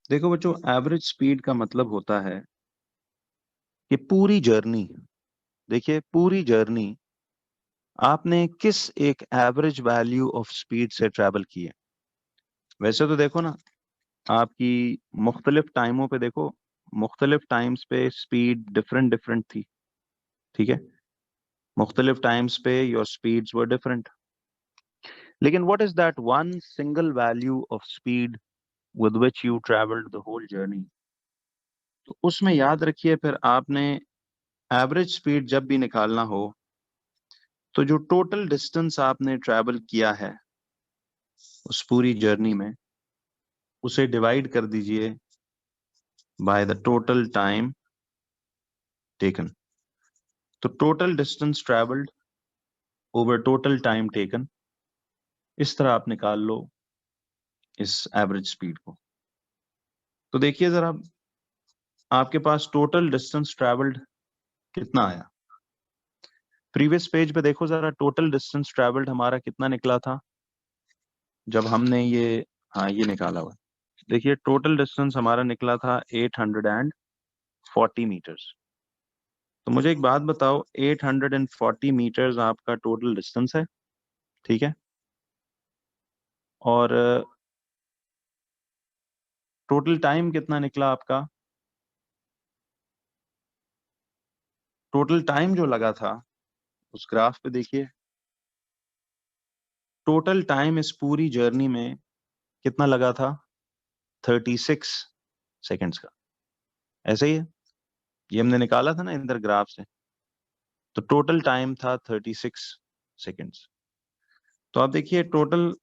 देखो बच्चों, average speed का मतलब होता है कि पूरी जर्नी, देखिए पूरी जर्नी आपने किस एक एवरेज वैल्यू ऑफ स्पीड से ट्रैवल की है। वैसे तो देखो ना, आपकी मुख्तलिफ टाइमों पे देखो, मुख्तलिफ टाइम्स पे स्पीड डिफरेंट डिफरेंट थी। ठीक है, मुख्तलिफ टाइम्स पे योर स्पीड्स वर डिफरेंट। लेकिन what is that one single value of speed with which you travelled the whole journey. तो उसमें याद रखिए, फिर आपने एवरेज स्पीड जब भी निकालना हो तो जो टोटल डिस्टेंस आपने ट्रैवल किया है उस पूरी जर्नी में, उसे डिवाइड कर दीजिए by the total time taken. तो total distance travelled over total time taken, इस तरह आप निकाल लो इस एवरेज स्पीड को। तो देखिए जरा, आपके पास टोटल डिस्टेंस ट्रैवल्ड कितना आया। प्रीवियस पेज पे देखो जरा, टोटल डिस्टेंस ट्रैवल्ड हमारा कितना निकला था जब हमने ये, हाँ ये निकाला हुआ। देखिए टोटल डिस्टेंस हमारा निकला था 840 मीटर्स। तो मुझे एक बात बताओ, 840 मीटर्स आपका टोटल डिस्टेंस है, ठीक है। और टोटल टाइम कितना निकला आपका, टोटल टाइम जो लगा था उस ग्राफ पे देखिए, टोटल टाइम इस पूरी जर्नी में कितना लगा था, 36 सेकेंड्स का। ऐसे ही है, ये हमने निकाला था ना इधर ग्राफ से। तो टोटल टाइम था 36 सेकेंड्स। तो आप देखिए टोटल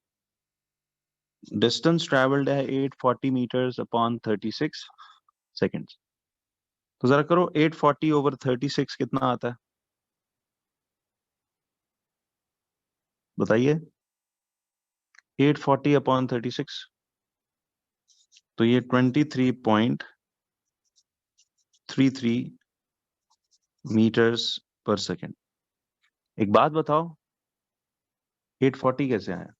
डिस्टेंस ट्रेवल्ड है 840 मीटर्स अपॉन 36 सेकेंड्स। तो जरा करो 840 ओवर 36 कितना आता है, बताइए। 840 अपॉन 36, तो ये 23.33 मीटर्स पर सेकेंड। एक बात बताओ, 840 कैसे आया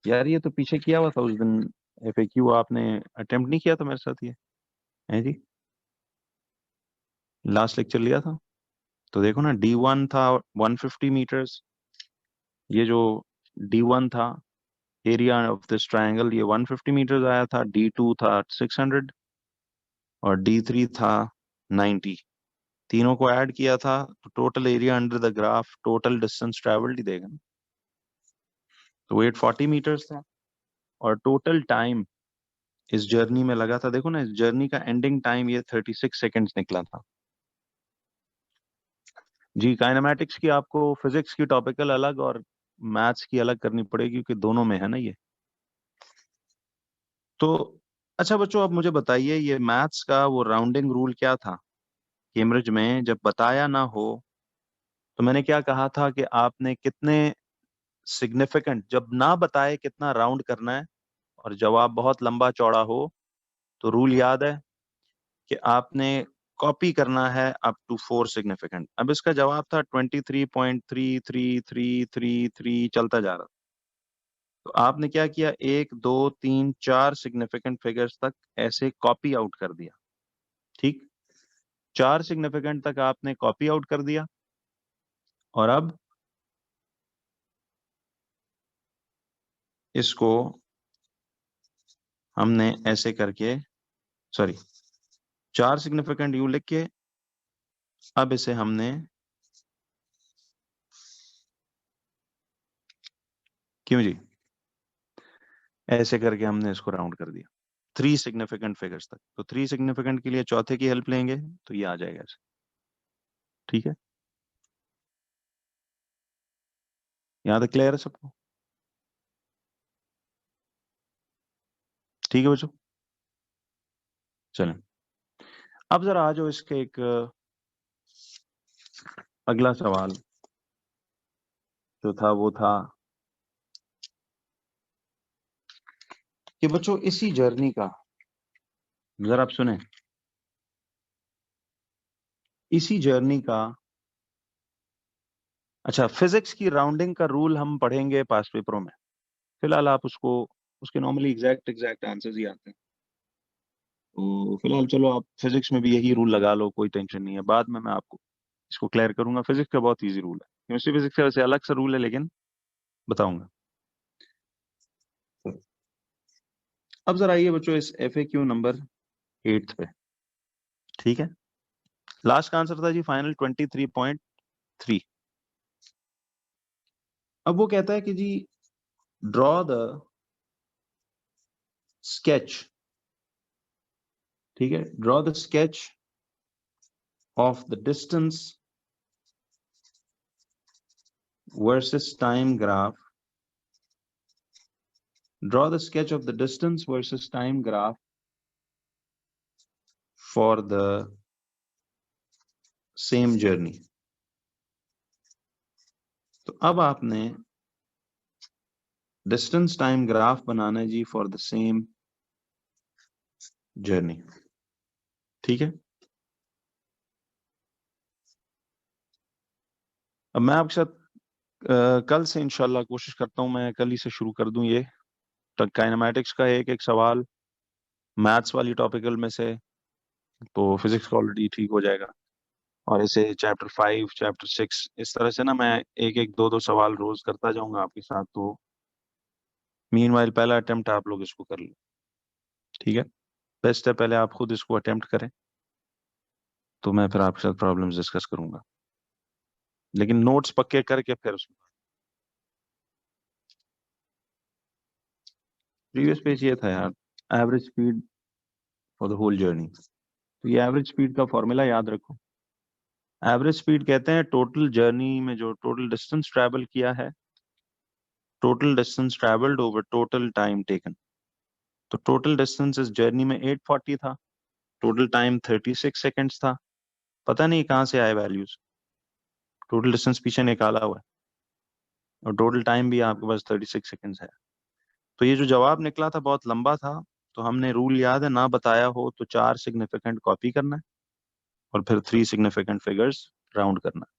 यार? ये तो पीछे किया हुआ था उस दिन, एफएक्यू आपने अटेम्प्ट नहीं किया था मेरे साथ, ये है जी, लास्ट लेक्चर लिया था। तो देखो ना, D1 था 150 मीटर्स, ये जो D1 था, एरिया ऑफ दिस ट्रायंगल, ये 150 मीटर्स आया था। D2 था 600 और D3 था 90। तीनों को ऐड किया था तो total area under the graph total distance travelled ही देगा ना। तो 840 मीटर्स था। और टोटल टाइम इस जर्नी में लगा था, देखो ना, इस जर्नी का एंडिंग टाइम ये 36 सेकेंड्स निकला था। जी, काइनेमैटिक्स की आपको फिजिक्स की टॉपिकल अलग और मैथ्स की अलग करनी पड़ेगी, क्योंकि दोनों में है ना ये। तो अच्छा बच्चों, अब मुझे बताइए, ये मैथ्स का वो राउंडिंग रूल क्या था कैम्ब्रिज में, जब बताया ना हो तो मैंने क्या कहा था कि आपने कितने सिग्निफिकेंट, जब ना बताए कितना राउंड करना है, और जवाब बहुत लंबा चौड़ा हो तो रूल याद है कि आपने कॉपी करना है अप टू 4 सिग्निफिकेंट। अब इसका जवाब था 23.333333 चलता जा रहा। तो आपने क्या किया, 1 2 3 4 सिग्निफिकेंट फिगर्स तक ऐसे कॉपी आउट कर दिया। ठीक, 4 सिग्निफिकेंट तक आपने कॉपी आउट कर दिया। और अब इसको हमने ऐसे करके, सॉरी, 4 सिग्निफिकेंट यू लिख के, अब इसे हमने क्यों जी, ऐसे करके हमने इसको राउंड कर दिया 3 सिग्निफिकेंट फिगर्स तक। तो 3 सिग्निफिकेंट के लिए चौथे की हेल्प लेंगे तो ये आ जाएगा ऐसे। ठीक है, यहाँ तक क्लियर है सबको? ठीक है बच्चों, चलें अब जरा आ जाओ इसके एक अगला सवाल जो था वो था कि बच्चों इसी जर्नी का, जरा आप सुने, इसी जर्नी का, अच्छा फिजिक्स की राउंडिंग का रूल हम पढ़ेंगे पास्ट पेपरों में, फिलहाल आप उसको, उसके नॉर्मली एग्जैक्ट एग्जैक्ट आंसर्स ही आते हैं। तो फिलहाल चलो आप फिजिक्स में भी यही रूल लगा लो, कोई टेंशन नहीं है, बाद में मैं आपको इसको क्लियर करूंगा। फिजिक्स का बहुत इजी रूल है, केमिस्ट्री फिजिक्स का वैसे अलग सा रूल है, लेकिन बताऊंगा। अब जरा आइए बच्चों इस FAQ नंबर 8 पे। ठीक है, लास्ट का आंसर था जी फाइनल 23.3। अब वो कहता है कि जी ड्रॉ द स्केच, ठीक है, draw the sketch of the distance versus time graph, draw the sketch of the distance versus time graph for the same journey. तो अब आपने डिस्टेंस टाइम ग्राफ बनाना है जी फॉर द सेम जर्नी। ठीक है, अब मैं आपके साथ कल से इंशाल्लाह कोशिश करता हूं, मैं कल ही से शुरू कर दूं ये काइनेमैटिक्स का एक एक सवाल मैथ्स वाली टॉपिकल में से, तो फिजिक्स का ऑलरेडी ठीक हो जाएगा। और ऐसे चैप्टर 5 चैप्टर 6 इस तरह से ना मैं एक एक दो दो सवाल रोज करता जाऊंगा आपके साथ। तो मीनवाइल पहला अटेम्प्ट आप लोग इसको कर लो, ठीक है। बेस्ट है पहले आप खुद इसको अटेम्प्ट करें, तो मैं फिर आपके साथ प्रॉब्लम्स डिस्कस करूंगा, लेकिन नोट्स पक्के करके फिर उसमें। प्रीवियस पेज ये था यार, average speed for the whole journey. तो ये एवरेज स्पीड का फॉर्मूला याद रखो। एवरेज स्पीड कहते हैं टोटल जर्नी में जो टोटल डिस्टेंस ट्रैवल किया है, total distance travelled over total time taken. तो टोटल डिस्टेंस इस जर्नी में 840 था, टोटल टाइम 36 सेकेंड्स था। पता नहीं कहाँ से आए वैल्यूज, टोटल डिस्टेंस पीछे निकाला हुआ है और टोटल टाइम भी आपके पास 36 सेकेंड्स है। तो ये जो जवाब निकला था बहुत लंबा था। तो हमने रूल याद है, ना बताया हो तो 4 सिग्निफिकेंट कॉपी करना है और फिर 3 सिग्निफिकेंट फिगर्स राउंड करना है।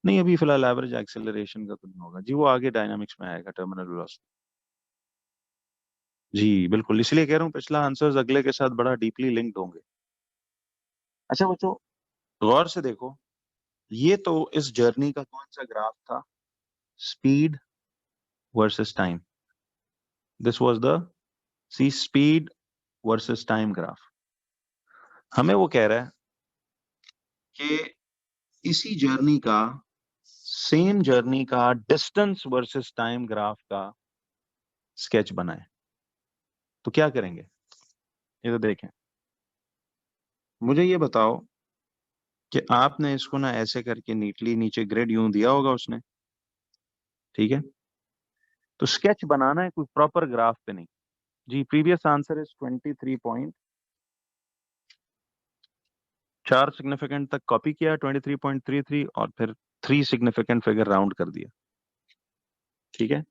नहीं अभी फिलहाल एवरेज एक्सेलरेशन का तो नहीं होगा जी, वो आगे डायनामिक्स में आएगा, टर्मिनल वेलोसिटी। जी बिल्कुल, इसलिए कह रहा हूँ पिछला आंसर्स अगले के साथ बड़ा डीपली लिंक्ड होंगे। अच्छा बच्चों, गौर से देखो, ये तो इस जर्नी का कौन सा ग्राफ था, speed versus time. This was the C speed versus time graph. हमें वो कह रहा है कि इसी जर्नी का, सेम जर्नी का डिस्टेंस वर्सेस टाइम ग्राफ का स्केच बनाए। तो क्या करेंगे ये तो देखें। मुझे ये बताओ कि आपने इसको ना ऐसे करके नीटली नीचे ग्रिड यूं दिया होगा उसने, ठीक है। तो स्केच बनाना है कोई प्रॉपर ग्राफ पे नहीं। जी प्रीवियस आंसर इज 23 4 सिग्निफिकेंट तक कॉपी किया 23.33 और फिर 3 सिग्निफिकेंट फिगर राउंड कर दिया, ठीक है।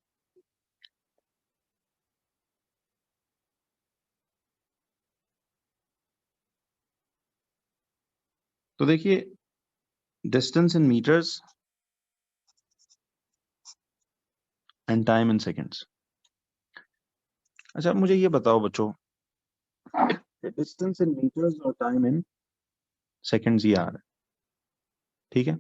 तो देखिए distance in metres and time in seconds. अच्छा मुझे ये बताओ बच्चों, डिस्टेंस इन मीटर्स और टाइम इन सेकेंड्स ही आ रहा है, ठीक है।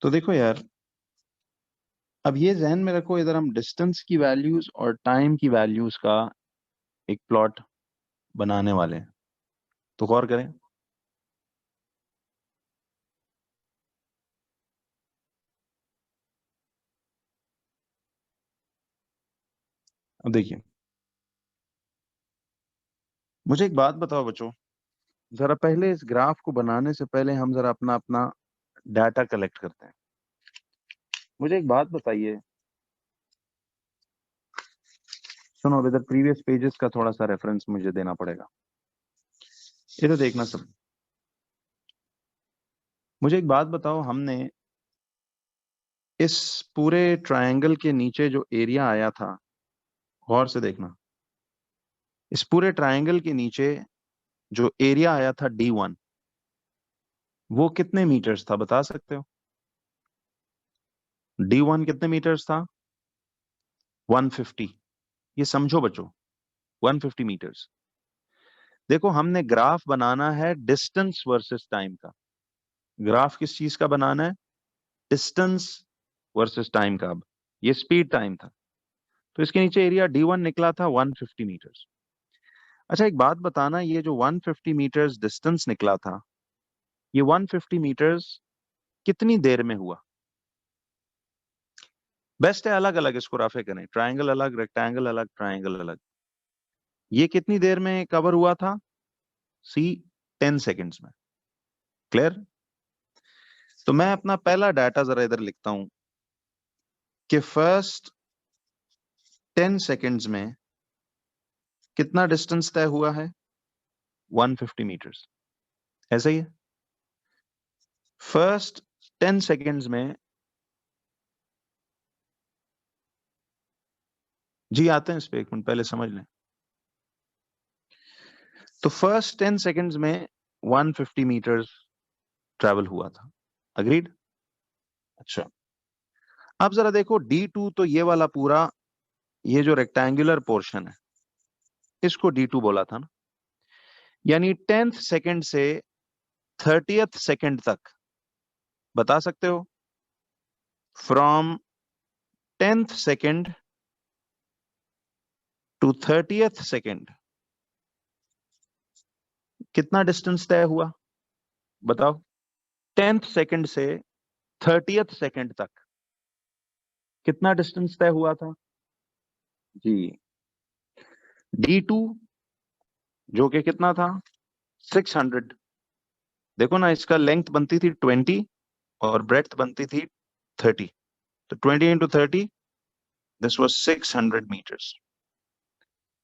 तो देखो यार, अब ये ध्यान में रखो, इधर हम डिस्टेंस की वैल्यूज और टाइम की वैल्यूज का एक प्लॉट बनाने वाले हैं। तो गौर करें, अब देखिए मुझे एक बात बताओ बच्चों, जरा पहले इस ग्राफ को बनाने से पहले हम जरा अपना अपना डाटा कलेक्ट करते हैं। मुझे एक बात बताइए, सुनो, अब इधर प्रीवियस पेजेस का थोड़ा सा रेफरेंस मुझे देना पड़ेगा, इधर देखना सब। मुझे एक बात बताओ, हमने इस पूरे ट्रायंगल के नीचे जो एरिया आया था, गौर से देखना, इस पूरे ट्रायंगल के नीचे जो एरिया आया था D1, वो कितने मीटर्स था, बता सकते हो? D1 कितने मीटर्स था? 150। ये समझो बच्चों, 150 मीटर्स। देखो, हमने ग्राफ बनाना है डिस्टेंस वर्सेस टाइम का। ग्राफ किस चीज का बनाना है? डिस्टेंस वर्सेस टाइम का। अब ये स्पीड टाइम था, तो इसके नीचे एरिया D1 निकला था 150 मीटर्स। अच्छा, एक बात बताना, ये जो 150 मीटर्स डिस्टेंस निकला था, ये 150 मीटर्स कितनी देर में हुआ? बेस्ट है अलग अलग इसको रफे करें, ट्रायंगल अलग, रेक्टेंगल अलग, ट्रायंगल अलग। ये कितनी देर में कवर हुआ था? सी, 10 सेकेंड्स में। क्लियर? तो मैं अपना पहला डाटा जरा इधर लिखता हूं कि फर्स्ट 10 सेकेंड्स में कितना डिस्टेंस तय हुआ है? 150 मीटर्स। ऐसा ही है। फर्स्ट 10 सेकेंड्स में, जी आते हैं इस पे, एक मिनट पहले समझ लें। तो फर्स्ट 10 सेकेंड्स में 150 मीटर्स ट्रैवल हुआ था। अग्रीड? अच्छा, अब जरा देखो D2, तो ये वाला पूरा, ये जो रेक्टेंगुलर पोर्शन है, इसको D2 बोला था ना। यानी 10th सेकेंड से 30th सेकेंड तक, बता सकते हो? From 10th second to 30th second कितना डिस्टेंस तय हुआ? बताओ। 10th सेकेंड से 30th सेकेंड तक कितना डिस्टेंस तय हुआ था? जी, D2, जो कि कितना था? 600। देखो ना, इसका लेंथ बनती थी 20 और ब्रेड्थ बनती थी 30। तो 20 इंटू 30, दिस वाज 600 मीटर्स।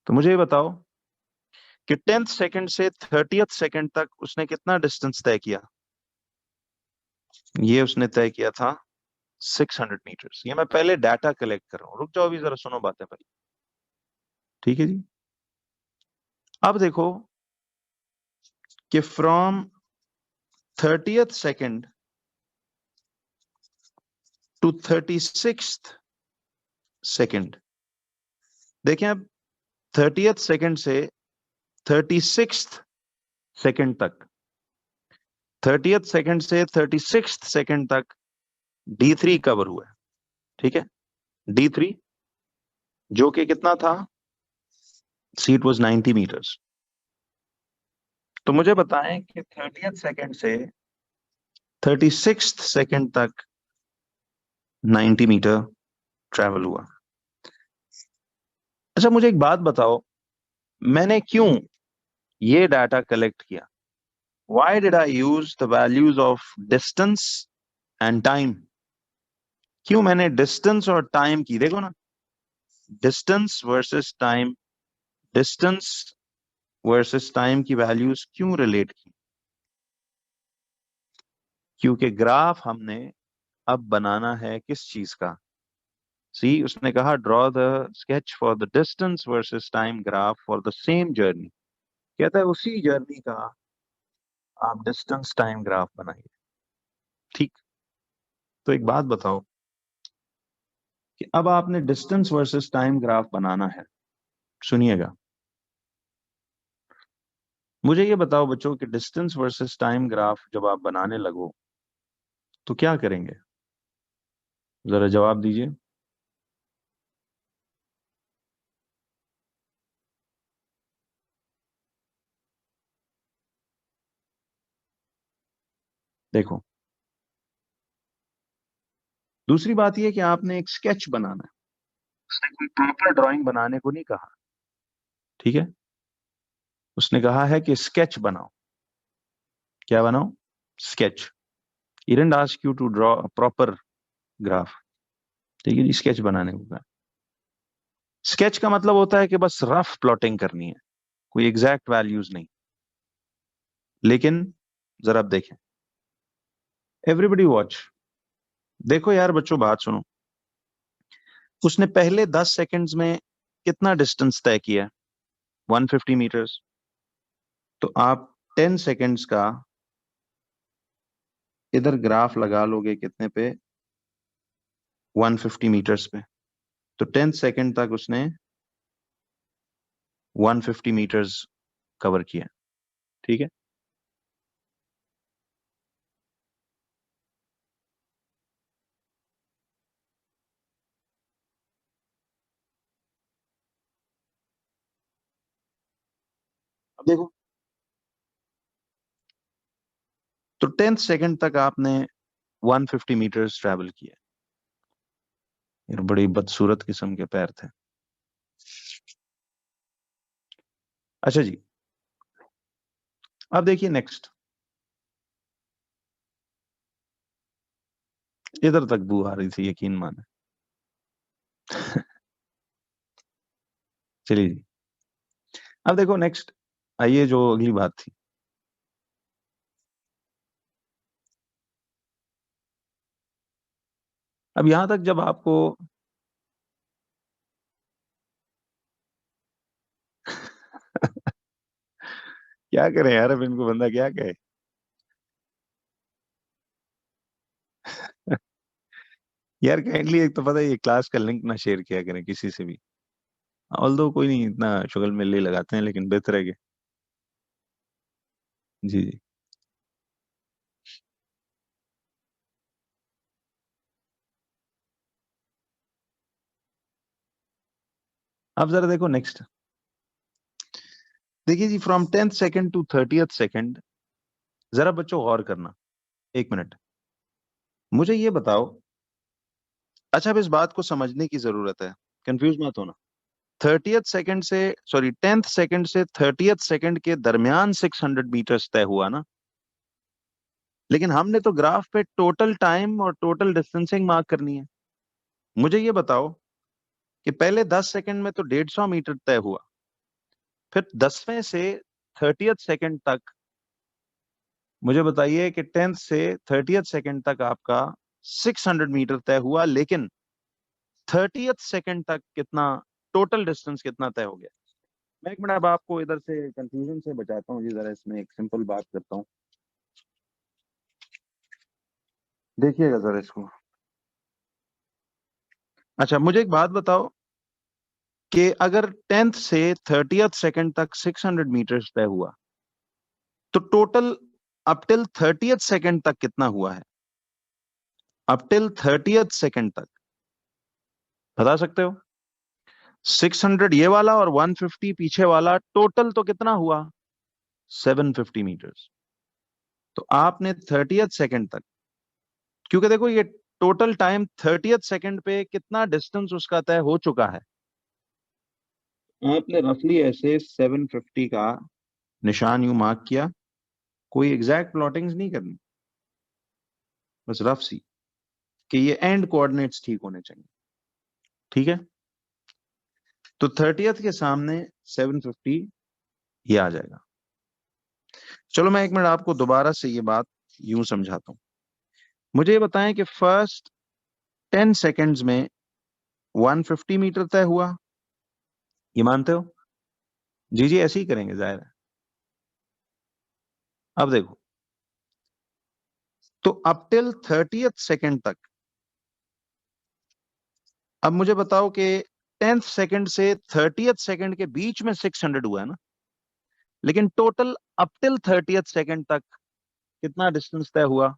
तो मुझे ये बताओ कि 10th सेकेंड से 30th सेकेंड तक उसने कितना डिस्टेंस तय किया? ये उसने तय किया था 600 मीटर्स। ये मैं पहले डाटा कलेक्ट कर रहा हूं, रुक जाओ अभी, जरा सुनो बातें पहले। ठीक है जी। अब देखो कि from 30th second to 36th second, देखें अब, 30th सेकेंड से 36th सेकेंड तक, 30th सेकेंड से 36th सेकेंड तक D3 कवर हुआ है। ठीक है, D3, जो कि कितना था? सी, इट वाज 90 मीटर्स। तो मुझे बताएं कि 30th सेकेंड से 36th सेकेंड तक 90 मीटर ट्रैवल हुआ। अच्छा, मुझे एक बात बताओ, मैंने क्यों ये डाटा कलेक्ट किया? Why did I use the values of distance and time? क्यों मैंने डिस्टेंस और टाइम की, देखो ना, distance versus time, distance versus time की वैल्यूज क्यों रिलेट की? क्योंकि ग्राफ हमने अब बनाना है किस चीज का? सी, उसने कहा draw the sketch for the distance versus time graph for the same journey. कहता है उसी जर्नी का आप डिस्टेंस टाइम ग्राफ बनाइए। ठीक। तो एक बात बताओ कि अब आपने डिस्टेंस वर्सेस टाइम ग्राफ बनाना है। सुनिएगा, मुझे ये बताओ बच्चों कि डिस्टेंस वर्सेस टाइम ग्राफ जब आप बनाने लगो तो क्या करेंगे? जरा जवाब दीजिए। देखो, दूसरी बात यह कि आपने एक स्केच बनाना है। उसने कोई प्रॉपर ड्राइंग बनाने को नहीं कहा। ठीक है, उसने कहा है कि स्केच बनाओ। क्या बनाओ? Sketch. He didn't ask you to draw a proper graph. ठीक है जी, स्केच बनाने को कहा। स्केच का मतलब होता है कि बस रफ प्लॉटिंग करनी है, कोई एग्जैक्ट वैल्यूज नहीं। लेकिन जरा अब देखें, एवरीबडी वॉच। देखो यार बच्चों, बात सुनो। उसने पहले 10 सेकंड्स में कितना डिस्टेंस तय किया? 150 मीटर्स। तो आप 10 सेकेंड्स का इधर ग्राफ लगा लोगे कितने पे, 150 मीटर्स पे। तो 10 सेकेंड तक उसने 150 मीटर्स कवर किया। ठीक है, अब देखो, तो 10 सेकेंड तक आपने 150 मीटर्स ट्रैवल किया। ये बड़ी बदसूरत किस्म के पैर थे। अच्छा जी, अब देखिए नेक्स्ट। इधर तक बू आ रही थी, यकीन माने। चलिए जी, अब देखो नेक्स्ट। आइए, जो अगली बात थी, अब यहां तक जब आपको क्या करें यार, अब इनको बंदा क्या कहे। यार काइंडली, एक तो पता है ये क्लास का लिंक ना शेयर किया करें किसी से भी। ऑल्दो कोई नहीं, इतना शुगल मिल लगाते हैं, लेकिन बेहतर है कि जी जी। अब जरा देखो नेक्स्ट। देखिए जी, from 10th second to 30th second, जरा बच्चों गौर करना, 1 मिनट। मुझे ये बताओ, अच्छा अब इस बात को समझने की जरूरत है, कंफ्यूज मत होना। 30th सेकंड से, सॉरी 10th सेकंड से 30th सेकंड के दरमियान 600 मीटर्स तय हुआ ना। लेकिन हमने तो ग्राफ पे टोटल टाइम और टोटल डिस्टेंसिंग मार्क करनी है। मुझे ये बताओ कि पहले 10 सेकंड में तो 150 मीटर तय हुआ, फिर 10वें से 30th सेकंड तक, मुझे बताइए कि 10th से 30th सेकंड तक आपका 600 मीटर तय हुआ, लेकिन 30th सेकंड तक कितना, टोटल डिस्टेंस कितना तय हो गया। मैं 1 मिनट अब आपको इधर से कंफ्यूजन से बचाता हूँ जी, जरा इसमें एक सिंपल बात करता हूँ। देखिएगा जरा इसको। अच्छा, मुझे एक बात बताओ कि अगर 10th से 30th सेकंड तक 600 मीटर्स तय हुआ, तो total up till 30th second तक कितना हुआ है, अप टिल 30th सेकंड तक, बता सकते हो? 600 ये वाला और 150 पीछे वाला, टोटल तो कितना हुआ, 750 मीटर्स। तो आपने 30th सेकंड तक, क्योंकि देखो ये टोटल टाइम 30th सेकंड पे कितना डिस्टेंस उसका तय हो चुका है, आपने रफली ऐसे 750 का निशान यूं मार्क किया। कोई एग्जैक्ट प्लॉटिंग्स नहीं करनी, बस रफ सी, कि ये एंड कोऑर्डिनेट्स ठीक होने चाहिए। ठीक है, तो 30th के सामने 750 ये आ जाएगा। चलो मैं 1 मिनट आपको दोबारा से ये बात यूं समझाता हूं। मुझे ये बताएं कि फर्स्ट 10 सेकेंड्स में 150 मीटर तय हुआ, ये मानते हो? जी जी, ऐसे ही करेंगे, जाहिर है। अब देखो, तो अप टिल 30th सेकेंड तक, अब मुझे बताओ कि 10th सेकेंड से 30th सेकेंड के बीच में 600 हुआ है ना, लेकिन total up till 30th second तक कितना डिस्टेंस तय हुआ।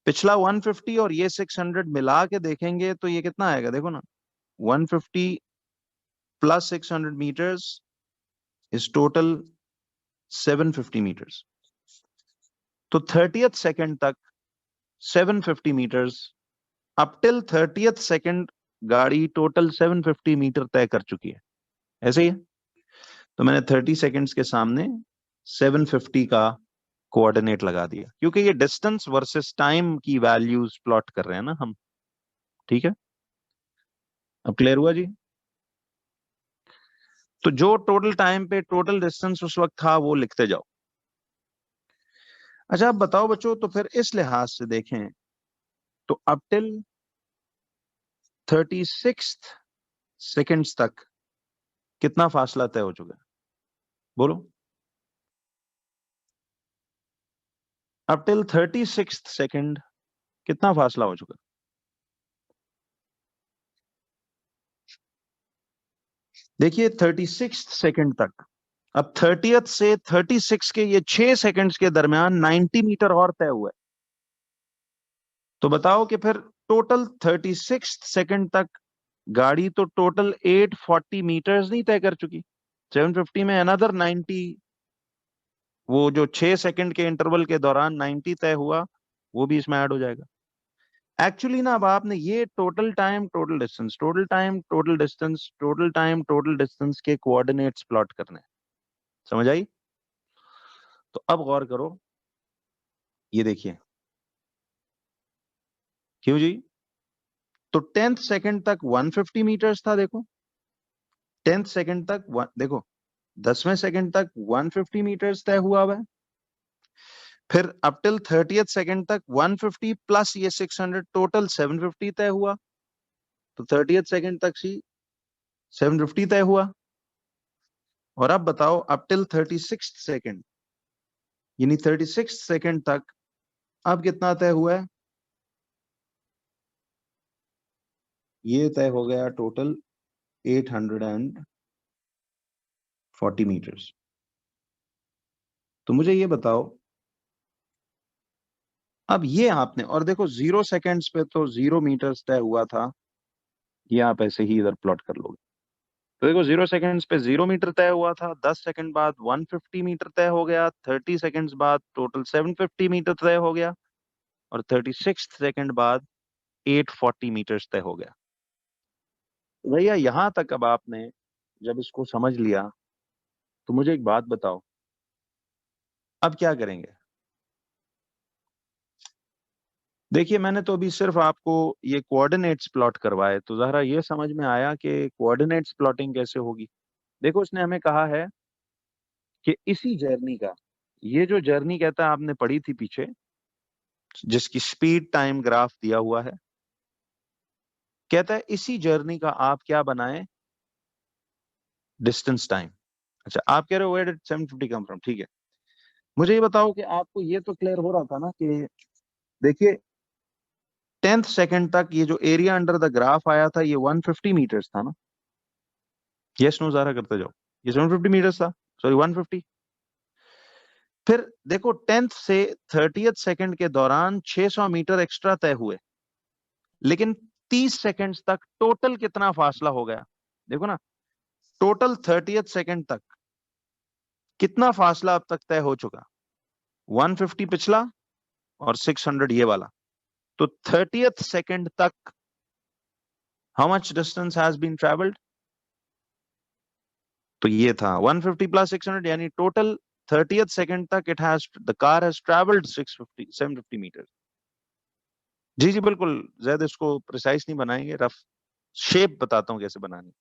पिछला 150 और ये 600 मिला के देखेंगे तो ये कितना आएगा, देखो ना, 150 plus 600 metres is total 750 metres. तो 30th सेकेंड तक 750 metres, up till 30th second गाड़ी टोटल 750 मीटर तय कर चुकी है, ऐसे ही है। तो मैंने 30 सेकेंड्स के सामने 750 का कोऑर्डिनेट लगा दिया, क्योंकि ये डिस्टेंस वर्सेस टाइम की वैल्यूज प्लॉट कर रहे हैं ना हम। ठीक है, अब क्लियर हुआ जी? तो जो टोटल टाइम पे टोटल डिस्टेंस उस वक्त था वो लिखते जाओ। अच्छा, अब बताओ बच्चों, तो फिर इस लिहाज से देखें तो अप टिल 36 सेकेंड्स तक कितना फासला तय हो चुका है, बोलो? अब टिल 36 सेकंड कितना फासला हो चुका? देखिए 36 सेकंड तक। अब 30th से 36 के ये 6 सेकंड्स के दरमियान 90 मीटर और तय हुआ है। तो बताओ कि फिर टोटल 36 सेकंड तक गाड़ी तो टोटल 840 मीटर्स नहीं तय कर चुकी? 750 में अनदर 90, वो जो 6 सेकंड के इंटरवल के दौरान 90 तय हुआ, वो भी इसमें ऐड हो जाएगा। एक्चुअली ना अब आपने ये total time total distance total time total distance total time total distance के कोऑर्डिनेट्स प्लॉट करने हैं। समझ आई? तो अब गौर करो, ये देखिए। क्यों जी? तो 10th सेकंड तक 150 मीटर्स था, देखो 10th सेकंड तक देखो 10वें सेकंड तक 150 मीटर्स तय हुआ हुआ है। फिर अप टिल 30th सेकंड तक 150 प्लस ये 600 टोटल 750 तय हुआ। तो 30th सेकंड तक सी 750 तय हुआ। और अब बताओ अप टिल 36 सेकंड, यानी 36 सेकंड तक अब कितना तय हुआ है? ये तय हो गया टोटल 840 मीटर्स। तो मुझे ये बताओ, अब ये आपने, और देखो 0 सेकंड्स पे तो 0 मीटर्स तय हुआ था, ये आप ऐसे ही इधर प्लॉट कर लोगे। तो देखो 0 सेकंड्स पे 0 मीटर तय हुआ था, 10 सेकंड बाद 150 मीटर तय हो गया, 30 सेकंड्स बाद टोटल 750 मीटर तय हो गया, और 36 सेकंड बाद 840 मीटर्स तय हो गया। तो भैया यहां तक अब आपने जब इसको समझ लिया, तो मुझे एक बात बताओ, अब क्या करेंगे? देखिए मैंने तो अभी सिर्फ आपको ये कोऑर्डिनेट्स प्लॉट करवाए, तो जरा ये समझ में आया कि कोऑर्डिनेट्स प्लॉटिंग कैसे होगी। देखो उसने हमें कहा है कि इसी जर्नी का, ये जो जर्नी कहता है आपने पढ़ी थी पीछे, जिसकी स्पीड टाइम ग्राफ दिया हुआ है, कहता है इसी जर्नी का आप क्या बनाएं? Distance time. अच्छा आप कह रहे हो वेयर डिड 750 कम फ्रॉम, ठीक है। मुझे ये बताओ कि आपको ये तो क्लियर हो रहा था ना कि देखिए 10th सेकंड तक ये जो एरिया अंडर द ग्राफ आया था, ये 150 मीटर्स था ना? यस नो ज़ारा करते जाओ। ये 750 मीटर्स था, सॉरी 150। फिर देखो 10th से 30th सेकंड के दौरान 600 मीटर एक्स्ट्रा तय हुए, लेकिन 30 सेकंड्स तक टोटल कितना फासला हो गया? देखो ना, टोटल 30th सेकंड तक कितना फासला अब तक तय हो चुका? 150 पिछला और 600 ये वाला। तो 30th सेकंड तक how much distance has been travelled? तो ये था 150 प्लस 600, यानी टोटल 30th सेकंड तक it has the car has travelled 650 750 metre. जी जी बिल्कुल जैद, इसको प्रिसाइज नहीं बनाएंगे, रफ शेप बताता हूँ कैसे बनानी।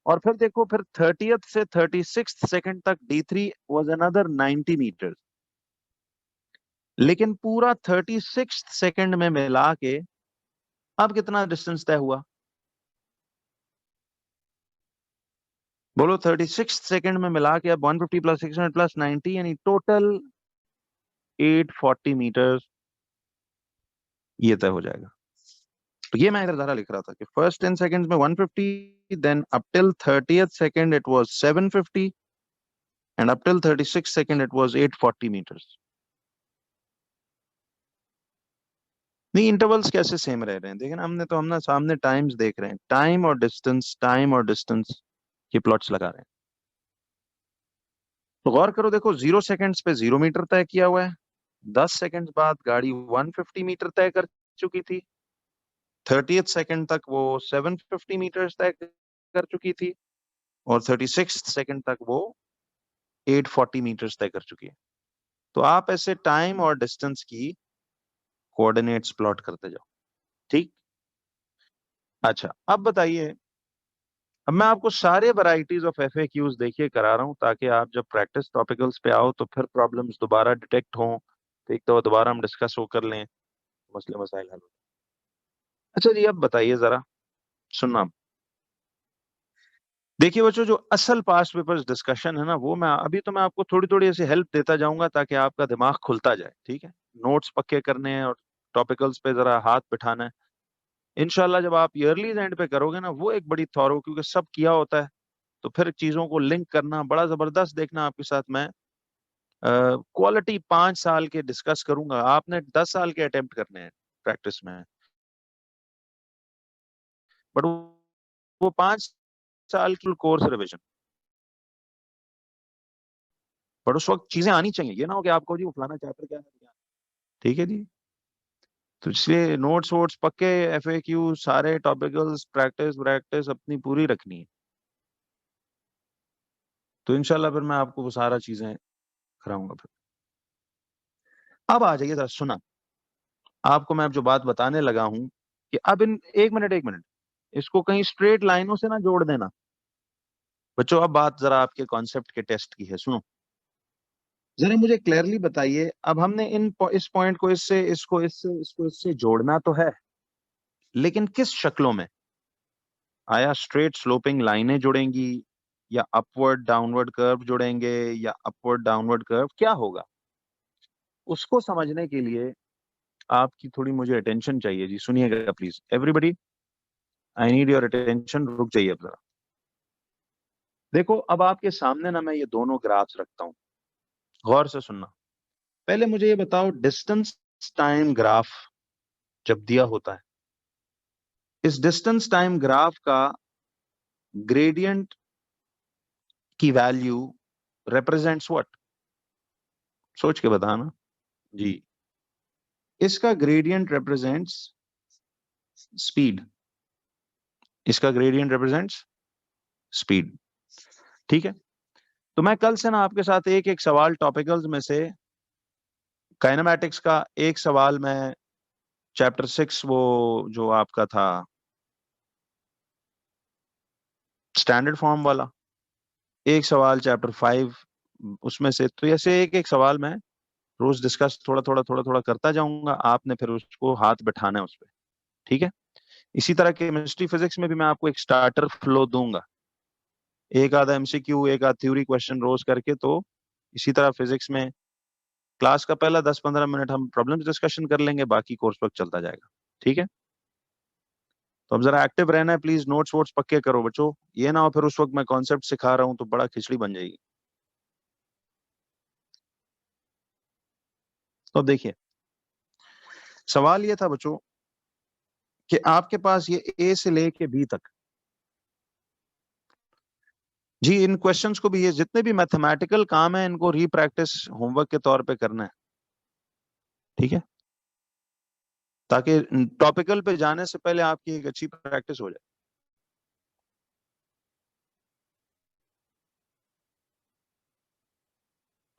और फिर देखो, फिर 30th से 36th सेकंड तक D3 वाज अनदर 90 मीटर, लेकिन पूरा 36th सेकंड में मिला के अब कितना डिस्टेंस तय हुआ? बोलो 36th सेकंड में मिला के अब 150 प्लस 600 प्लस 90, यानी टोटल 840 मीटर ये तय हो जाएगा। तो ये मैं इधर ज़रा लिख रहा था कि फर्स्ट 10 सेकंड्स में 150, then up till 30th second it was 750, and up till 36 second it was 840 metres. नहीं इंटरवल्स कैसे सेम रह रहे हैं? देखिए ना, हम ना सामने टाइम्स देख रहे हैं, टाइम और डिस्टेंस के प्लॉट्स लगा रहे हैं। तो गौर करो, देखो 0 सेकंड्स पे 0 मीटर तय किया हुआ है, 10 सेकंड्स बाद गाड़ी 150 मीटर तय कर चुकी थी, 30th सेकंड तक वो 750 मीटर्स तय कर चुकी थी, और 36 सेकंड तक वो 840 मीटर्स तय कर चुकी है। तो आप ऐसे टाइम और डिस्टेंस की कोऑर्डिनेट्स प्लॉट करते जाओ, ठीक। अच्छा अब बताइए, अब मैं आपको सारे वैरायटीज ऑफ एफएक्यूज देखिए करा रहा हूं, ताकि आप जब प्रैक्टिस टॉपिकल्स पे आओ तो फिर प्रॉब्लम्स दोबारा डिटेक्ट हों, तो एक तो दोबारा हम डिस्कस हो कर लें, मसले मसाइल हल हो। अच्छा जी अब बताइए जरा, सुनना, देखिए बच्चों, जो असल पास्ट पेपर्स डिस्कशन है ना, वो मैं आपको थोड़ी थोड़ी ऐसी हेल्प देता जाऊंगा ताकि आपका दिमाग खुलता जाए। ठीक है, नोट्स पक्के करने हैं और टॉपिकल्स पे जरा हाथ बिठाना है। इंशाल्लाह जब आप ईयरली एंड पे करोगे ना, वो एक बड़ी थॉरो, क्योंकि सब किया होता है, तो फिर चीजों को लिंक करना बड़ा जबरदस्त। देखना आपके साथ मैं क्वालिटी 5 साल के डिस्कस करूंगा, आपने 10 साल के अटेम्प्ट करने हैं प्रैक्टिस में, बट वो 5 साल की कोर्स रिविजन। बट उस वक्त चीजें आनी चाहिए, ये ना हो कि आपको जी वो फलाना चैप्टर क्या है। ठीक है जी, तो इसलिए नोट्स वोट्स पक्के, एफएक्यू सारे टॉपिकल्स, प्रैक्टिस प्रैक्टिस अपनी पूरी रखनी है। तो इंशाल्लाह फिर मैं आपको वो सारा चीजें कराऊंगा। फिर अब आ जाइए, जरा सुना, आपको मैं अब जो बात बताने लगा हूं कि अब इन एक मिनट इसको कहीं स्ट्रेट लाइनों से ना जोड़ देना बच्चों। अब बात जरा आपके कॉन्सेप्ट के टेस्ट की है, सुनो जरा, मुझे क्लियरली बताइए। अब हमने इस पॉइंट को इससे जोड़ना तो है, लेकिन किस शक्लों में? आया स्ट्रेट स्लोपिंग लाइनें जुड़ेंगी, या अपवर्ड डाउनवर्ड कर्व जुड़ेंगे, या अपवर्ड डाउनवर्ड कर्व, क्या होगा? उसको समझने के लिए आपकी थोड़ी मुझे अटेंशन चाहिए जी। सुनिएगा please everybody, I need your attention. रुक जाइए अब जरा। देखो, अब आपके सामने ना मैं ये दोनों ग्राफ्स रखता हूं, गौर से सुनना। पहले मुझे ये बताओ, डिस्टेंस टाइम ग्राफ जब दिया होता है, इस डिस्टेंस टाइम ग्राफ का ग्रेडियंट की वैल्यू रिप्रेजेंट्स व्हाट? सोच के बताना जी। इसका ग्रेडियंट रिप्रेजेंट्स स्पीड, इसका ग्रेडियंट रिप्रेजेंट्स स्पीड। ठीक है, तो मैं कल से ना आपके साथ एक एक सवाल टॉपिकल्स में से, काइनेमैटिक्स का एक सवाल मैं चैप्टर 6, वो जो आपका था स्टैंडर्ड फॉर्म वाला, एक सवाल चैप्टर 5 उसमें से, तो ऐसे एक एक सवाल मैं रोज डिस्कस थोड़ा थोड़ा करता जाऊंगा, आपने फिर उसको हाथ बैठाना है उस पर। ठीक है, इसी तरह केमिस्ट्री फिजिक्स में भी मैं आपको एक स्टार्टर फ्लो दूंगा, एक आधा एमसीक्यू, एक आधा थ्योरी क्वेश्चन रोज करके। तो इसी तरह फिजिक्स में क्लास का पहला 10-15 मिनट हम प्रॉब्लम्स डिस्कशन कर लेंगे, बाकी कोर्स वर्क चलता जाएगा। ठीक है, तो अब जरा एक्टिव रहना है प्लीज, नोट्स वोट्स पक्के करो बच्चों, ये ना हो फिर उस वक्त मैं कॉन्सेप्ट सिखा रहा हूं तो बड़ा खिचड़ी बन जाएगी। तो अब देखिए, सवाल ये था बच्चों कि आपके पास ये ए से लेके बी तक, जी इन क्वेश्चंस को भी, ये जितने भी मैथमेटिकल काम है इनको रीप्रैक्टिस होमवर्क के तौर पे करना है। ठीक है, ताकि टॉपिकल पे जाने से पहले आपकी एक अच्छी प्रैक्टिस हो जाए।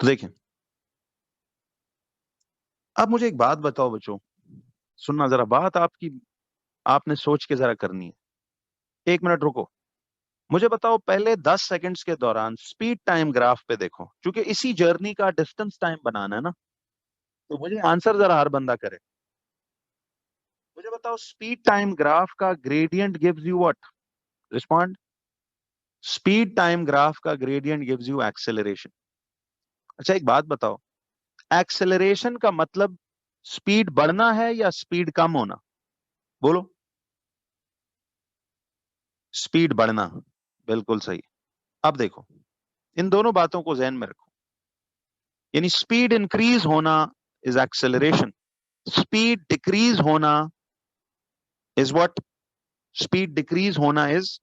तो देखिए, अब मुझे एक बात बताओ बच्चों, सुनना जरा, बात आपकी आपने सोच के जरा करनी है। 1 मिनट रुको, मुझे बताओ पहले 10 सेकंड्स के दौरान स्पीड टाइम ग्राफ पे देखो, क्योंकि इसी जर्नी का डिस्टेंस टाइम बनाना है ना, तो मुझे आंसर जरा हर बंदा करे। मुझे बताओ स्पीड टाइम ग्राफ का gradient gives you what? Respond. Speed time graph का ग्रेडियंट गिव्स यू एक्सेलरेशन। अच्छा एक बात बताओ, एक्सेलरेशन का मतलब स्पीड बढ़ना है या स्पीड कम होना? बोलो। स्पीड बढ़ना, बिल्कुल सही। अब देखो, इन दोनों बातों को जहन में रखो, यानी स्पीड इंक्रीज होना इज एक्सेलरेशन, स्पीड डिक्रीज होना इज व्हाट? स्पीड डिक्रीज होना इज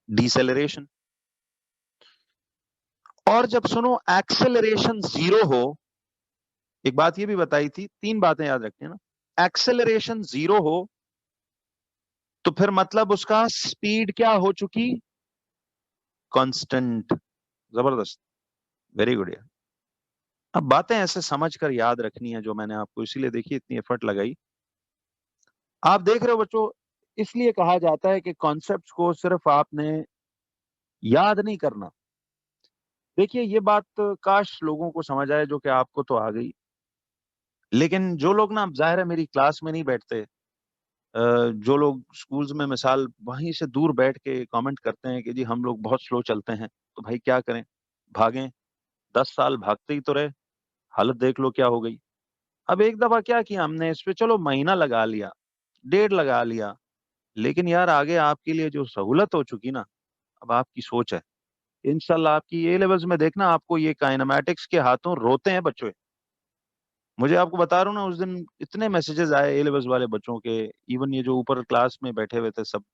डिसेलरेशन। और जब सुनो एक्सेलरेशन जीरो हो, एक बात ये भी बताई थी, 3 बातें याद रखते हैं ना, एक्सेलरेशन जीरो हो तो फिर मतलब उसका स्पीड क्या हो चुकी? कांस्टेंट। जबरदस्त, वेरी गुड यार। अब बातें ऐसे समझ कर याद रखनी है जो मैंने आपको इसीलिए देखी इतनी एफर्ट लगाई। आप देख रहे हो बच्चों, इसलिए कहा जाता है कि कॉन्सेप्ट्स को सिर्फ आपने याद नहीं करना। देखिए ये बात काश लोगों को समझ आए, जो कि आपको तो आ गई, लेकिन जो लोग ना, जाहिर है मेरी क्लास में नहीं बैठते, जो लोग स्कूल्स में मिसाल वहीं से दूर बैठ के कमेंट करते हैं कि जी हम लोग बहुत स्लो चलते हैं, तो भाई क्या करें, भागें, 10 साल भागते ही तो रहे, हालत देख लो क्या हो गई। अब एक दफा क्या किया हमने, इस पे चलो महीना लगा लिया, डेढ़ लगा लिया, लेकिन यार आगे आपके लिए जो सहूलत हो चुकी ना, अब आपकी सोच है, इंशाल्लाह आपकी ए लेवल्स में देखना आपको ये काइनेमैटिक्स के हाथों रोते हैं बच्चे। मुझे आपको बता रहा हूँ ना, उस दिन इतने मैसेजेस आए ए लेवल्स वाले बच्चों के, इवन ये जो ऊपर क्लास में बैठे हुए थे सब,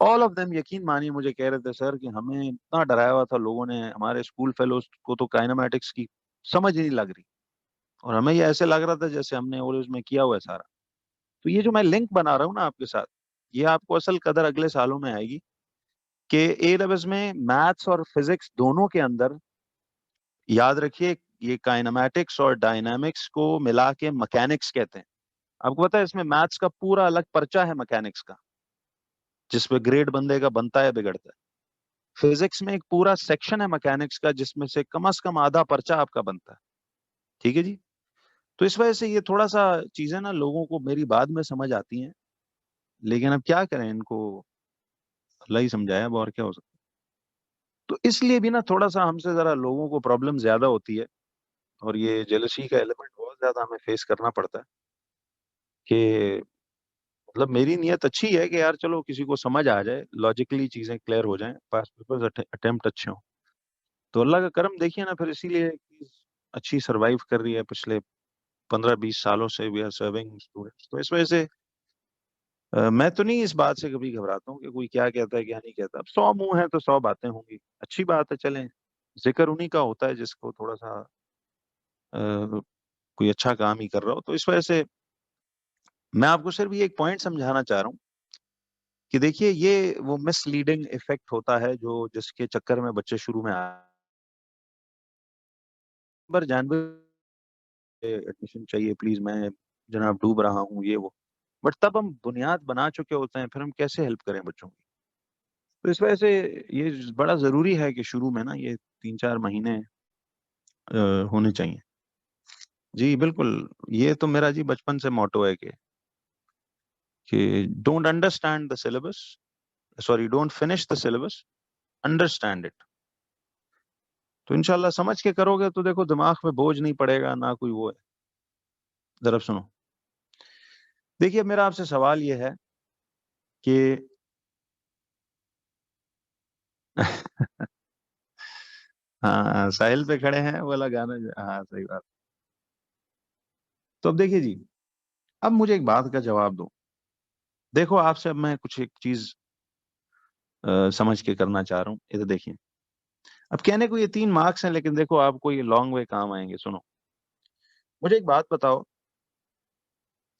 ऑल ऑफ देम यकीन मानिए मुझे कह रहे थे सर कि हमें इतना डराया हुआ था लोगों ने, हमारे स्कूल फेलोज को तो काइनेमैटिक्स की समझ ही नहीं लग रही, और हमें ये ऐसे लग रहा था जैसे हमने और उसमें किया हुआ है सारा। तो ये जो मैं लिंक बना रहा हूँ ना आपके साथ, ये आपको असल कदर अगले सालों में आएगी कि ए लेवल्स में मैथ्स और फिजिक्स दोनों के अंदर, याद रखिए, ये काइनेमैटिक्स और डायनामिक्स को मिला के मैकेनिक्स कहते हैं। आपको पता है इसमें मैथ्स का पूरा अलग पर्चा है मैकेनिक्स का, जिसपे ग्रेड बंदे का बनता है बिगड़ता है। फिजिक्स में एक पूरा सेक्शन है मैकेनिक्स का जिसमें से कम से कम आधा पर्चा आपका बनता है। ठीक है जी। तो इस वजह से ये थोड़ा सा चीजें ना लोगों को मेरी बाद में समझ आती हैं, लेकिन अब क्या करें, इनको अल्लाह ही समझाया, अब और क्या हो सकता है। तो इसलिए भी ना थोड़ा सा हमसे जरा लोगों को प्रॉब्लम ज्यादा होती है, और ये जेलसी का एलिमेंट बहुत ज्यादा हमें फेस करना पड़ता है कि मतलब मेरी नीयत अच्छी है कि यार चलो किसी को समझ आ जाए, लॉजिकली चीजें क्लियर हो जाएं, पास पेपर्स अटेम्प्ट अच्छे हों। तो अल्लाह का करम देखिए ना, फिर इसीलिए अच्छी सरवाइव कर रही है पिछले 15-20 सालों से, वी आर सर्विंग स्टूडेंट्स। तो इस वजह से मैं तो नहीं इस बात से कभी घबराता हूँ कि कोई क्या कहता है क्या नहीं कहता। अब 100 मुंह है तो 100 बातें होंगी, अच्छी बात है, चलें, जिक्र उन्हीं का होता है जिसको थोड़ा सा कोई अच्छा काम ही कर रहा हो। तो इस वजह से मैं आपको सिर्फ ये एक पॉइंट समझाना चाह रहा हूँ कि देखिए ये वो मिसलीडिंग इफेक्ट होता है जो जिसके चक्कर में बच्चे शुरू में जानवर एडमिशन चाहिए प्लीज, मैं जनाब डूब रहा हूँ ये वो, बट तब हम बुनियाद बना चुके होते हैं, फिर हम कैसे हेल्प करें बच्चों की। तो इस वजह से ये बड़ा जरूरी है कि शुरू में ना ये 3-4 महीने होने चाहिए। जी बिल्कुल, ये तो मेरा जी बचपन से मोटो है कि don't understand the syllabus, sorry don't finish the syllabus, understand it. तो इंशाल्लाह समझ के करोगे तो देखो दिमाग में बोझ नहीं पड़ेगा ना कोई वो है। जरा सुनो, देखिए मेरा आपसे सवाल ये है कि हाँ साहिल पे खड़े हैं वाला गाना हाँ सही बात। तो अब देखिए जी, अब मुझे एक बात का जवाब दो। देखो आपसे अब मैं कुछ एक चीज समझ के करना चाह रहा हूँ, इधर देखिए। अब कहने को ये 3 मार्क्स हैं, लेकिन देखो आपको ये लॉन्ग वे काम आएंगे। सुनो, मुझे एक बात बताओ,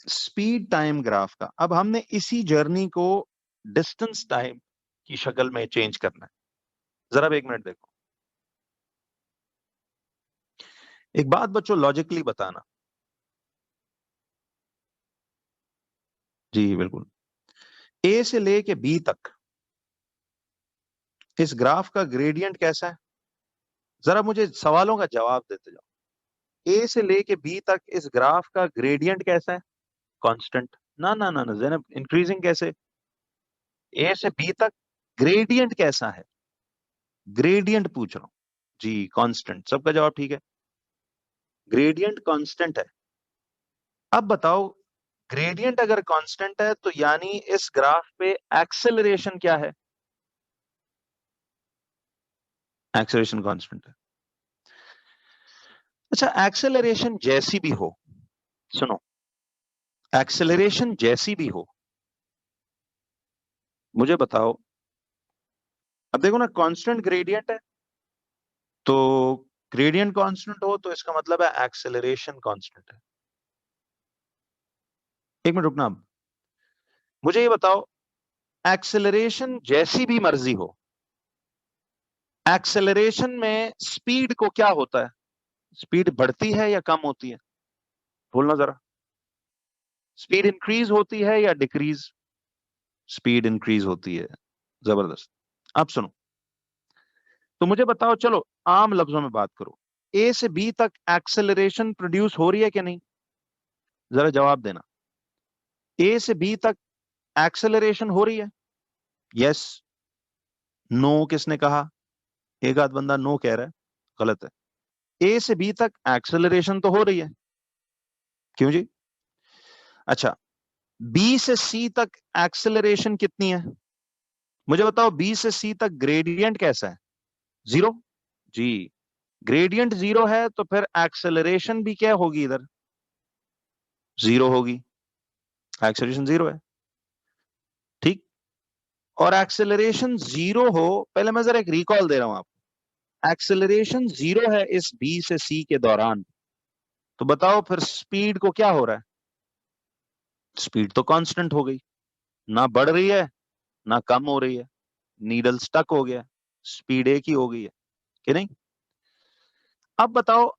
स्पीड टाइम ग्राफ का अब हमने इसी जर्नी को डिस्टेंस टाइम की शक्ल में चेंज करना है। जरा अब 1 मिनट देखो, एक बात बच्चों लॉजिकली बताना। जी बिल्कुल, ए से लेके बी तक इस ग्राफ का ग्रेडियंट कैसा है? जरा मुझे सवालों का जवाब देते जाओ। ए से लेके बी तक इस ग्राफ का ग्रेडियंट कैसा है? कांस्टेंट। ना ना ना ना जैनब, इंक्रीजिंग कैसे? ए से बी तक ग्रेडियंट कैसा है? ग्रेडियंट पूछ रहा हूं जी, कांस्टेंट। सबका जवाब ठीक है, ग्रेडियंट कांस्टेंट है। अब बताओ, ग्रेडियंट अगर कांस्टेंट है तो यानी इस ग्राफ पे एक्सेलरेशन क्या है? एक्सेलरेशन कांस्टेंट है। अच्छा, एक्सेलरेशन जैसी भी हो, सुनो, एक्सेलरेशन जैसी भी हो, मुझे बताओ, अब देखो ना कांस्टेंट ग्रेडियंट है, तो ग्रेडियंट कांस्टेंट हो तो इसका मतलब है एक्सेलरेशन कांस्टेंट है। 1 मिनट रुकना। अब मुझे ये बताओ, एक्सेलरेशन जैसी भी मर्जी हो, एक्सेलरेशन में स्पीड को क्या होता है? स्पीड बढ़ती है या कम होती है? बोलना जरा, स्पीड इंक्रीज होती है या डिक्रीज? स्पीड इंक्रीज होती है। जबरदस्त। अब सुनो, तो मुझे बताओ, चलो आम लफ्जों में बात करो, ए से बी तक एक्सेलरेशन प्रोड्यूस हो रही है कि नहीं? जरा जवाब देना। ए से बी तक एक्सेलरेशन हो रही है? यस, नो किसने कहा? एक आध बंदा नो कह रहा है, गलत है। ए से बी तक एक्सेलरेशन तो हो रही है, क्यों जी? अच्छा, बी से सी तक एक्सेलरेशन कितनी है? मुझे बताओ, बी से सी तक ग्रेडियंट कैसा है? जीरो। जी, ग्रेडियंट जीरो है तो फिर एक्सेलरेशन भी क्या होगी? इधर जीरो होगी, एक्सेलरेशन जीरो है, ठीक। और एक्सेलरेशन जीरो हो, पहले मैं जरा एक रिकॉल दे रहा हूं आपको, एक्सेलरेशन जीरो है इस बी से सी के दौरान, तो बताओ फिर स्पीड को क्या हो रहा है? स्पीड तो कांस्टेंट हो गई, ना बढ़ रही है ना कम हो रही है, नीडल स्टक हो गया, स्पीड एक ही हो गई है कि नहीं? अब बताओ,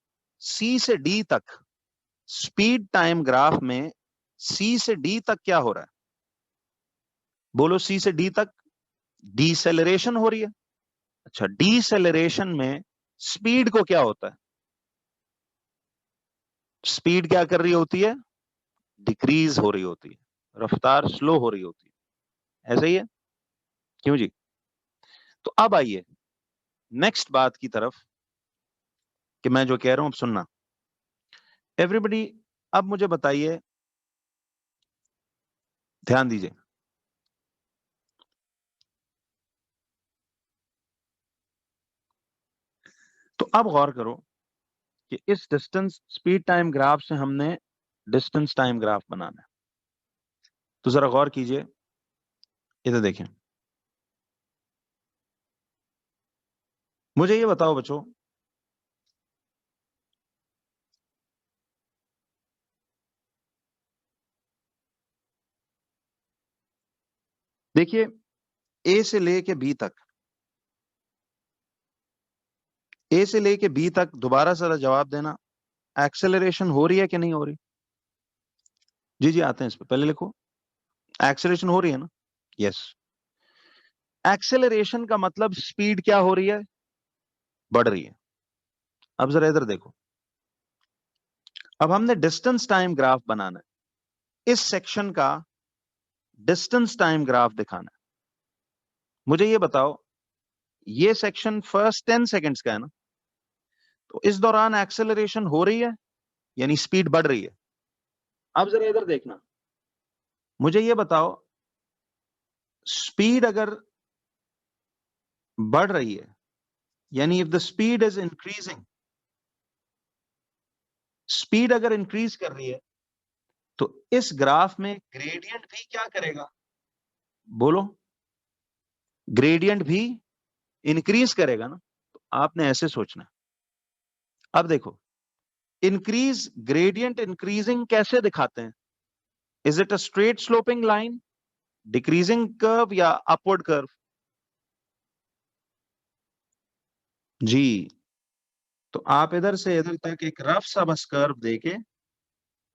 सी से डी तक स्पीड टाइम ग्राफ में सी से डी तक क्या हो रहा है? बोलो, सी से डी तक डीसेलरेशन हो रही है। अच्छा, डीसेलरेशन में स्पीड को क्या होता है? स्पीड क्या कर रही होती है? डिक्रीज हो रही होती है, रफ्तार स्लो हो रही होती है, ऐसा ही है, क्यों जी? तो अब आइए नेक्स्ट बात की तरफ, कि मैं जो कह रहा हूं अब सुनना एवरीबडी। अब मुझे बताइए, ध्यान दीजिए, तो अब गौर करो कि इस डिस्टेंस स्पीड टाइम ग्राफ से हमने डिस्टेंस टाइम ग्राफ बनाना है, तो जरा गौर कीजिए, इधर देखें। मुझे ये बताओ बच्चों, देखिए, ए से लेके बी तक, ए से लेके बी तक दोबारा जरा जवाब देना, एक्सेलरेशन हो रही है कि नहीं हो रही? जी जी, आते हैं इस पे, पहले लिखो, एक्सेलरेशन हो रही है ना? यस। एक्सेलरेशन का मतलब स्पीड क्या हो रही है? बढ़ रही है। अब जरा इधर देखो, अब हमने डिस्टेंस टाइम ग्राफ बनाना है, इस सेक्शन का डिस्टेंस टाइम ग्राफ दिखाना है। मुझे ये बताओ, ये सेक्शन फर्स्ट 10 सेकेंड्स का है ना, तो इस दौरान एक्सेलरेशन हो रही है, यानी स्पीड बढ़ रही है। अब जरा इधर देखना, मुझे ये बताओ, स्पीड अगर बढ़ रही है, यानी if the speed is increasing, speed अगर इंक्रीज कर रही है, तो इस ग्राफ में ग्रेडियंट भी क्या करेगा? बोलो, ग्रेडियंट भी इंक्रीज करेगा ना, तो आपने ऐसे सोचना है। अब देखो, इंक्रीज, ग्रेडियंट इंक्रीजिंग कैसे दिखाते हैं? Is it a straight sloping line, decreasing curve, या अपवर्ड कर्व? जी, तो आप इधर से इधर तक एक रफ सा बस कर्व देके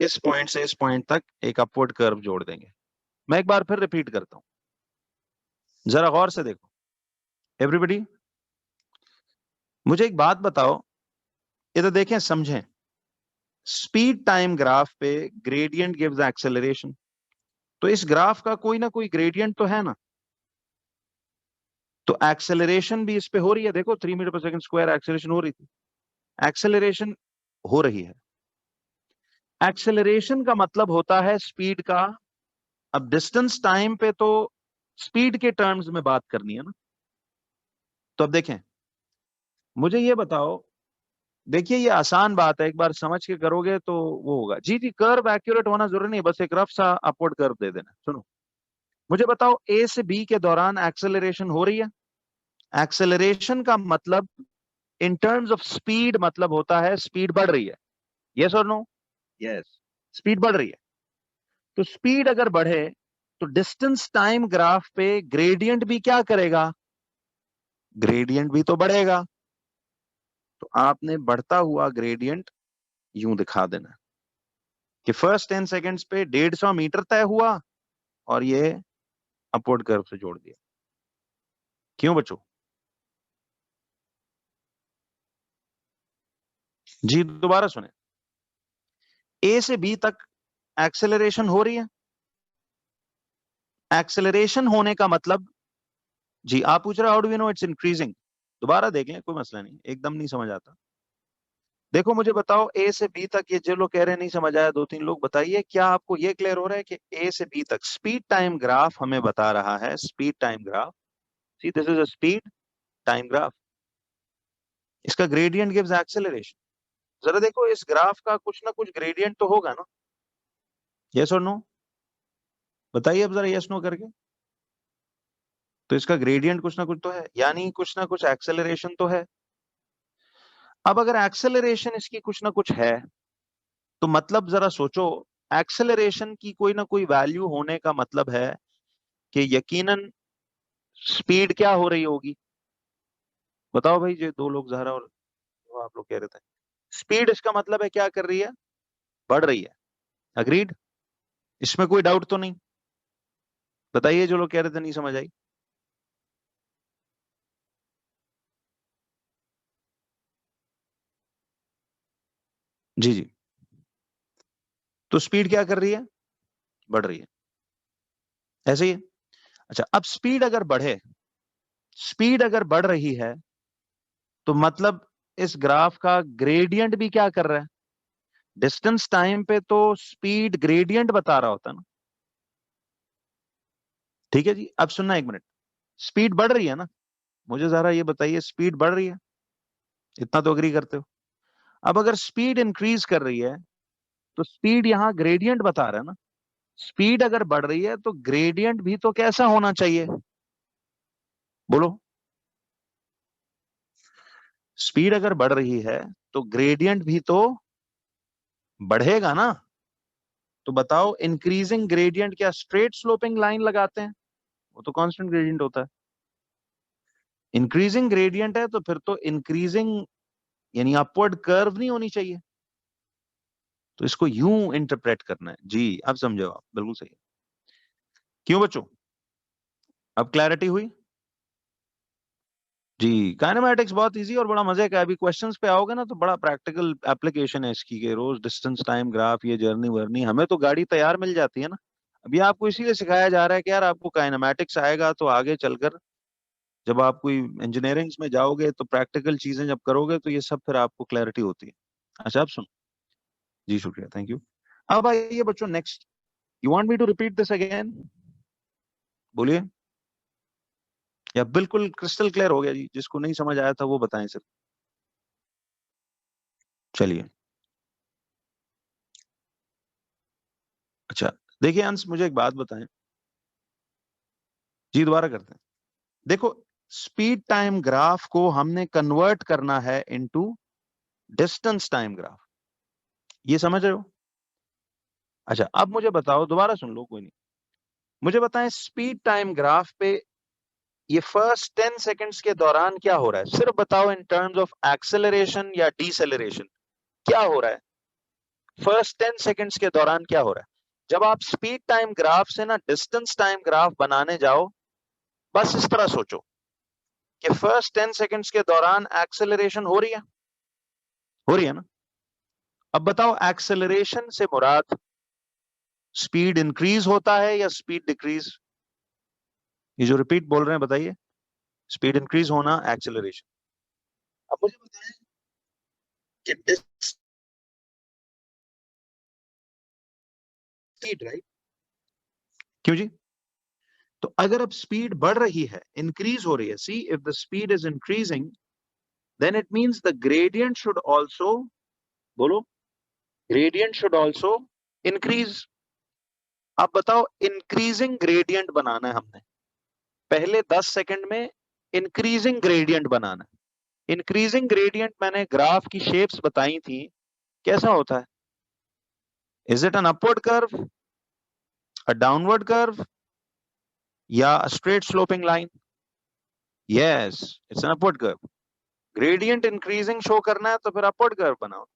इस पॉइंट से इस पॉइंट तक एक अपवर्ड कर्व जोड़ देंगे। मैं एक बार फिर रिपीट करता हूं, जरा गौर से देखो एवरीबॉडी। मुझे एक बात बताओ, इधर देखें, समझें, स्पीड टाइम ग्राफ पे ग्रेडियंट गिव्स एक्सेलरेशन, तो इस ग्राफ का कोई ना कोई ग्रेडियंट तो है ना, तो एक्सेलरेशन भी इस पे हो रही है। देखो, 3 मीटर पर सेकंड स्क्वायर एक्सेलरेशन हो रही थी, एक्सेलरेशन हो रही है। एक्सेलरेशन का मतलब होता है स्पीड का, अब डिस्टेंस टाइम पे तो स्पीड के टर्म्स में बात करनी है ना, तो अब देखें, मुझे ये बताओ, देखिए ये आसान बात है, एक बार समझ के करोगे तो वो होगा। जी जी, कर्व एक्यूरेट होना जरूरी नहीं, बस एक रफ सा अपवर्ड कर्व दे देना। सुनो, मुझे बताओ, ए से बी के दौरान एक्सेलरेशन हो रही है? एक्सेलरेशन का मतलब इन टर्म्स ऑफ स्पीड मतलब होता है स्पीड बढ़ रही है, यस और नो? यस, स्पीड बढ़ रही है। तो स्पीड अगर बढ़े, तो डिस्टेंस टाइम ग्राफ पे ग्रेडियंट भी क्या करेगा? ग्रेडियंट भी तो बढ़ेगा। तो आपने बढ़ता हुआ ग्रेडियंट यूं दिखा देना कि फर्स्ट 10 सेकेंड्स पे 150 मीटर तय हुआ, और ये अपवर्ड कर्व से जोड़ दिया। क्यों बच्चों? जी, दोबारा सुने, ए से बी तक एक्सेलरेशन हो रही है, एक्सेलरेशन होने का मतलब, जी आप पूछ रहे हो how do we know it's increasing, दोबारा देख लें, कोई मसला नहीं, एकदम नहीं समझ आता। देखो मुझे बताओ ए से बी तक, ये जो लोग कह रहे हैं नहीं समझ आया, दो तीन लोग बताइए, क्या आपको ये क्लियर हो रहा है कि ए से बी तक स्पीड टाइम ग्राफ हमें बता रहा है, speed time graph, C this is a speed time graph, इसका ग्रेडियंट गिव्स एक्सेलरेशन। जरा देखो इस ग्राफ का कुछ ना कुछ ग्रेडियंट तो होगा ना, यस और नो, बताइए अब जरा यस नो करके। तो इसका ग्रेडियंट कुछ ना कुछ तो है, यानी कुछ ना कुछ एक्सेलरेशन तो है। अब अगर एक्सेलरेशन इसकी कुछ ना कुछ है, तो मतलब जरा सोचो, एक्सेलरेशन की कोई ना कोई वैल्यू होने का मतलब है कि यकीनन स्पीड क्या हो रही होगी। बताओ भाई, जो दो लोग जहरा और वो आप लोग कह रहे थे, स्पीड इसका मतलब है क्या कर रही है, बढ़ रही है, अग्रीड, इसमें कोई डाउट तो नहीं, बताइए जो लोग कह रहे थे नहीं समझ आई। जी जी, तो स्पीड क्या कर रही है, बढ़ रही है, ऐसे ही है। अच्छा, अब स्पीड अगर बढ़े, स्पीड अगर बढ़ रही है, तो मतलब इस ग्राफ का ग्रेडियंट भी क्या कर रहा है, डिस्टेंस टाइम पे तो स्पीड ग्रेडियंट बता रहा होता है ना। ठीक है जी, अब सुनना एक मिनट, स्पीड बढ़ रही है ना, मुझे जरा ये बताइए स्पीड बढ़ रही है, इतना तो अग्री करते हो। अब अगर स्पीड इंक्रीज कर रही है, तो स्पीड यहां ग्रेडियंट बता रहा है ना, स्पीड अगर बढ़ रही है तो ग्रेडियंट भी तो कैसा होना चाहिए, बोलो। स्पीड अगर बढ़ रही है तो ग्रेडियंट भी तो बढ़ेगा ना। तो बताओ, इंक्रीजिंग ग्रेडियंट क्या स्ट्रेट स्लोपिंग लाइन लगाते हैं, वो तो कांस्टेंट ग्रेडियंट होता है। इंक्रीजिंग ग्रेडियंट है तो फिर तो इंक्रीजिंग यानी अपवर्ड कर्व नहीं होनी चाहिए, तो इसको यूं इंटरप्रेट करना है जी, अब समझो आप, बिल्कुल सही है। क्यों बच्चों, अब क्लैरिटी हुई। जी, काइनेमैटिक्स बहुत इजी और बड़ा मजे का है, अभी क्वेश्चंस पे आओगे ना तो बड़ा प्रैक्टिकल एप्लीकेशन है इसकी, के रोज डिस्टेंस टाइम ग्राफ, ये जर्नी वर्नी, हमें तो गाड़ी तैयार मिल जाती है ना। अभी आपको इसीलिए सिखाया जा रहा है कि यार आपको काइनेमैटिक्स आएगा तो आगे चलकर जब आप कोई इंजीनियरिंग में जाओगे तो प्रैक्टिकल चीजें जब करोगे तो ये सब फिर आपको क्लैरिटी होती है। अच्छा, अब सुनो, जी शुक्रिया, थैंक यू। अब आइए बच्चों next, you want me to repeat this again, बोलिए, या बिल्कुल क्रिस्टल क्लियर हो गया जी, जिसको नहीं समझ आया था वो बताएं सिर्फ। चलिए, अच्छा, देखिए अंश, मुझे एक बात बताएं, जी दोबारा करते हैं। देखो, स्पीड टाइम ग्राफ को हमने कन्वर्ट करना है इनटू डिस्टेंस टाइम ग्राफ, ये समझ रहे हो। अच्छा, अब मुझे बताओ, दोबारा सुन लो, कोई नहीं, मुझे बताएं स्पीड टाइम ग्राफ पे ये फर्स्ट 10 सेकंड्स के दौरान क्या हो रहा है, सिर्फ बताओ इन टर्म्स ऑफ एक्सेलरेशन या डिसेलरेशन, क्या हो रहा है फर्स्ट 10 सेकंड्स के दौरान, क्या हो रहा है। जब आप स्पीड टाइम ग्राफ से ना डिस्टेंस टाइम ग्राफ बनाने जाओ, बस इस तरह सोचो कि फर्स्ट 10 सेकंड्स के दौरान एक्सेलरेशन हो रही है ना। अब बताओ, एक्सेलरेशन से मुराद स्पीड इंक्रीज होता है या स्पीड डिक्रीज, ये जो रिपीट बोल रहे हैं बताइए, स्पीड इंक्रीज होना, एक्सेलरेशन। अब मुझे बताएं कि स्पीड, राइट, क्यों जी, तो अगर अब स्पीड बढ़ रही है, इंक्रीज हो रही है, see if the speed is increasing, then it means the gradient should also, बोलो, ग्रेडियंट शुड आल्सो इंक्रीज। अब बताओ, इंक्रीजिंग ग्रेडियंट बनाना है हमने, पहले 10 सेकंड में इंक्रीजिंग ग्रेडियंट बनाना है। इंक्रीजिंग ग्रेडियंट मैंने ग्राफ की शेप्स बताई थी, कैसा होता है, is it an upward curve, a downward curve, या straight sloping line, yes, it's an upward curve. Gradient increasing show करना है तो फिर अपवर्ड कर्व बनाओ।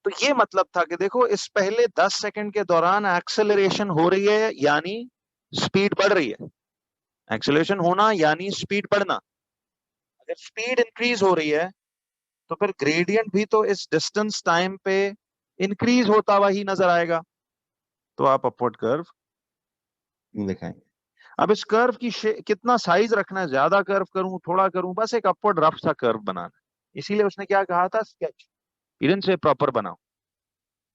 तो ये मतलब था कि देखो, इस पहले 10 सेकंड के दौरान एक्सेलरेशन हो रही है यानी स्पीड बढ़ रही है, एक्सेलरेशन होना यानी स्पीड बढ़ना। अगर स्पीड इंक्रीज हो रही है तो फिर ग्रेडियंट भी तो इस डिस्टेंस टाइम पे इंक्रीज होता हुआ ही नजर आएगा, तो आप अपवर्ड कर्व दिखाएंगे। अब इस कर्व की कितना साइज रखना है, ज्यादा कर्व करूं थोड़ा करूं, बस एक अपवर्ड रफ सा कर्व बनाना है। इसीलिए उसने क्या कहा था, स्केच, इधर से प्रॉपर बनाओ।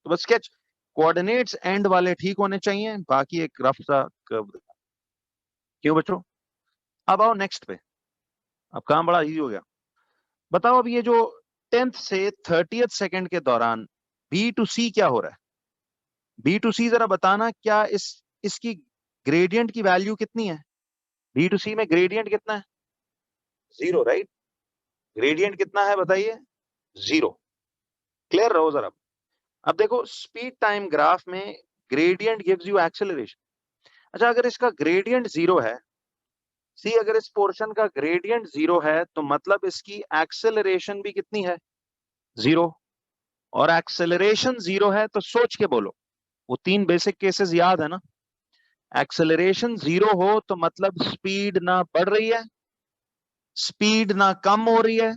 तो बस स्केच, कोऑर्डिनेट्स एंड वाले ठीक होने चाहिए, बाकी एक रफ सा कर्व। क्यों बच्चों? अब आओ नेक्स्ट पे, अब काम बड़ा इजी हो गया। बताओ अब ये जो 10th से 30th सेकंड के दौरान बी टू सी क्या हो रहा है? बी टू सी जरा बताना, क्या इसकी ग्रेडियंट की वैल्यू कितनी है? बी टू सी में ग्रेडियंट कितना है? 0, राइट? ग्रेडियंट कितना है बताइए? 0। क्लियर रहो जरा। अब देखो स्पीड टाइम ग्राफ में ग्रेडियंट गिव्स यू एक्सेलरेशन। अच्छा, अगर इसका ग्रेडियंट 0 है, सी अगर इस पोर्शन का ग्रेडियंट 0 है तो मतलब इसकी एक्सेलरेशन भी कितनी है? 0। और एक्सेलरेशन 0 है तो सोच के बोलो, वो 3 बेसिक केसेस याद है ना? एक्सेलरेशन 0 हो तो मतलब स्पीड ना बढ़ रही है, स्पीड ना कम हो रही है,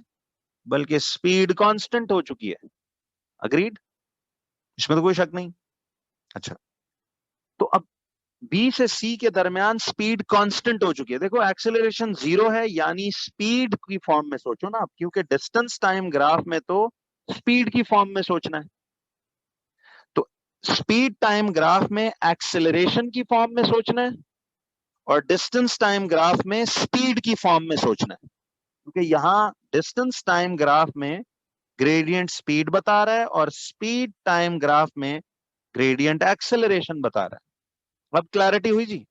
बल्कि स्पीड कांस्टेंट हो चुकी है। अग्रीड? इसमें तो कोई शक नहीं। अच्छा, तो अब बी से सी के दरमियान स्पीड कांस्टेंट हो चुकी है। देखो एक्सेलरेशन 0 है, यानी स्पीड की फॉर्म में सोचो ना, क्योंकि डिस्टेंस टाइम ग्राफ में तो स्पीड की फॉर्म में सोचना है। तो स्पीड टाइम ग्राफ में एक्सेलरेशन की फॉर्म में सोचना है, और डिस्टेंस टाइम ग्राफ में स्पीड की फॉर्म में सोचना है। क्योंकि यहां डिस्टेंस टाइम ग्राफ में ग्रेडियंट स्पीड बता रहा है, और स्पीड टाइम ग्राफ में ग्रेडियंट एक्सेलरेशन बता रहा है। अब क्लैरिटी हुई जी?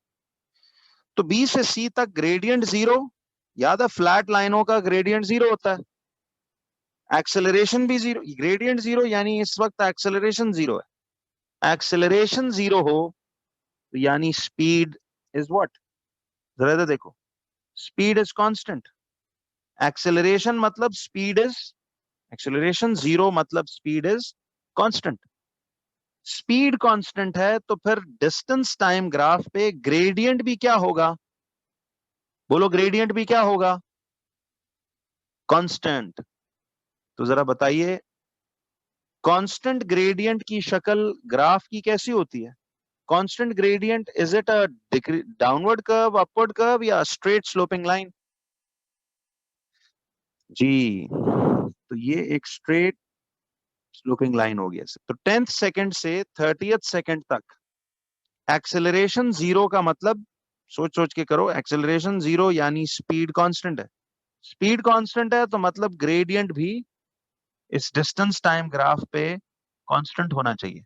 तो बी से सी तक ग्रेडियंट 0, याद है फ्लैट लाइनों का ग्रेडियंट 0 होता है। एक्सेलरेशन भी 0, ग्रेडियंट 0 यानी इस वक्त एक्सेलरेशन 0 है। एक्सेलरेशन 0 हो तो यानी स्पीड इज व्हाट? जरा इधर देखो, स्पीड इज कांस्टेंट। एक्सेलरेशन मतलब स्पीड इज, एक्सेलरेशन 0 मतलब speed is constant. Speed constant है तो फिर डिस्टेंस टाइम ग्राफ पे ग्रेडियंट भी क्या होगा? बोलो, ग्रेडियंट भी क्या होगा? कांस्टेंट। तो जरा बताइए, कांस्टेंट ग्रेडियंट की शक्ल ग्राफ की कैसी होती है? Constant gradient, is it a downward curve, upward curve, या स्ट्रेट स्लोपिंग लाइन? जी, तो ये एक स्ट्रेट स्लोपिंग लाइन हो गया। तो 10th सेकंड से 30th सेकंड तक एक्सेलरेशन 0 का मतलब, सोच सोच के करो, एक्सेलरेशन 0 यानी स्पीड कांस्टेंट है। स्पीड कांस्टेंट है तो मतलब ग्रेडियंट भी इस डिस्टेंस टाइम ग्राफ पे कांस्टेंट होना चाहिए,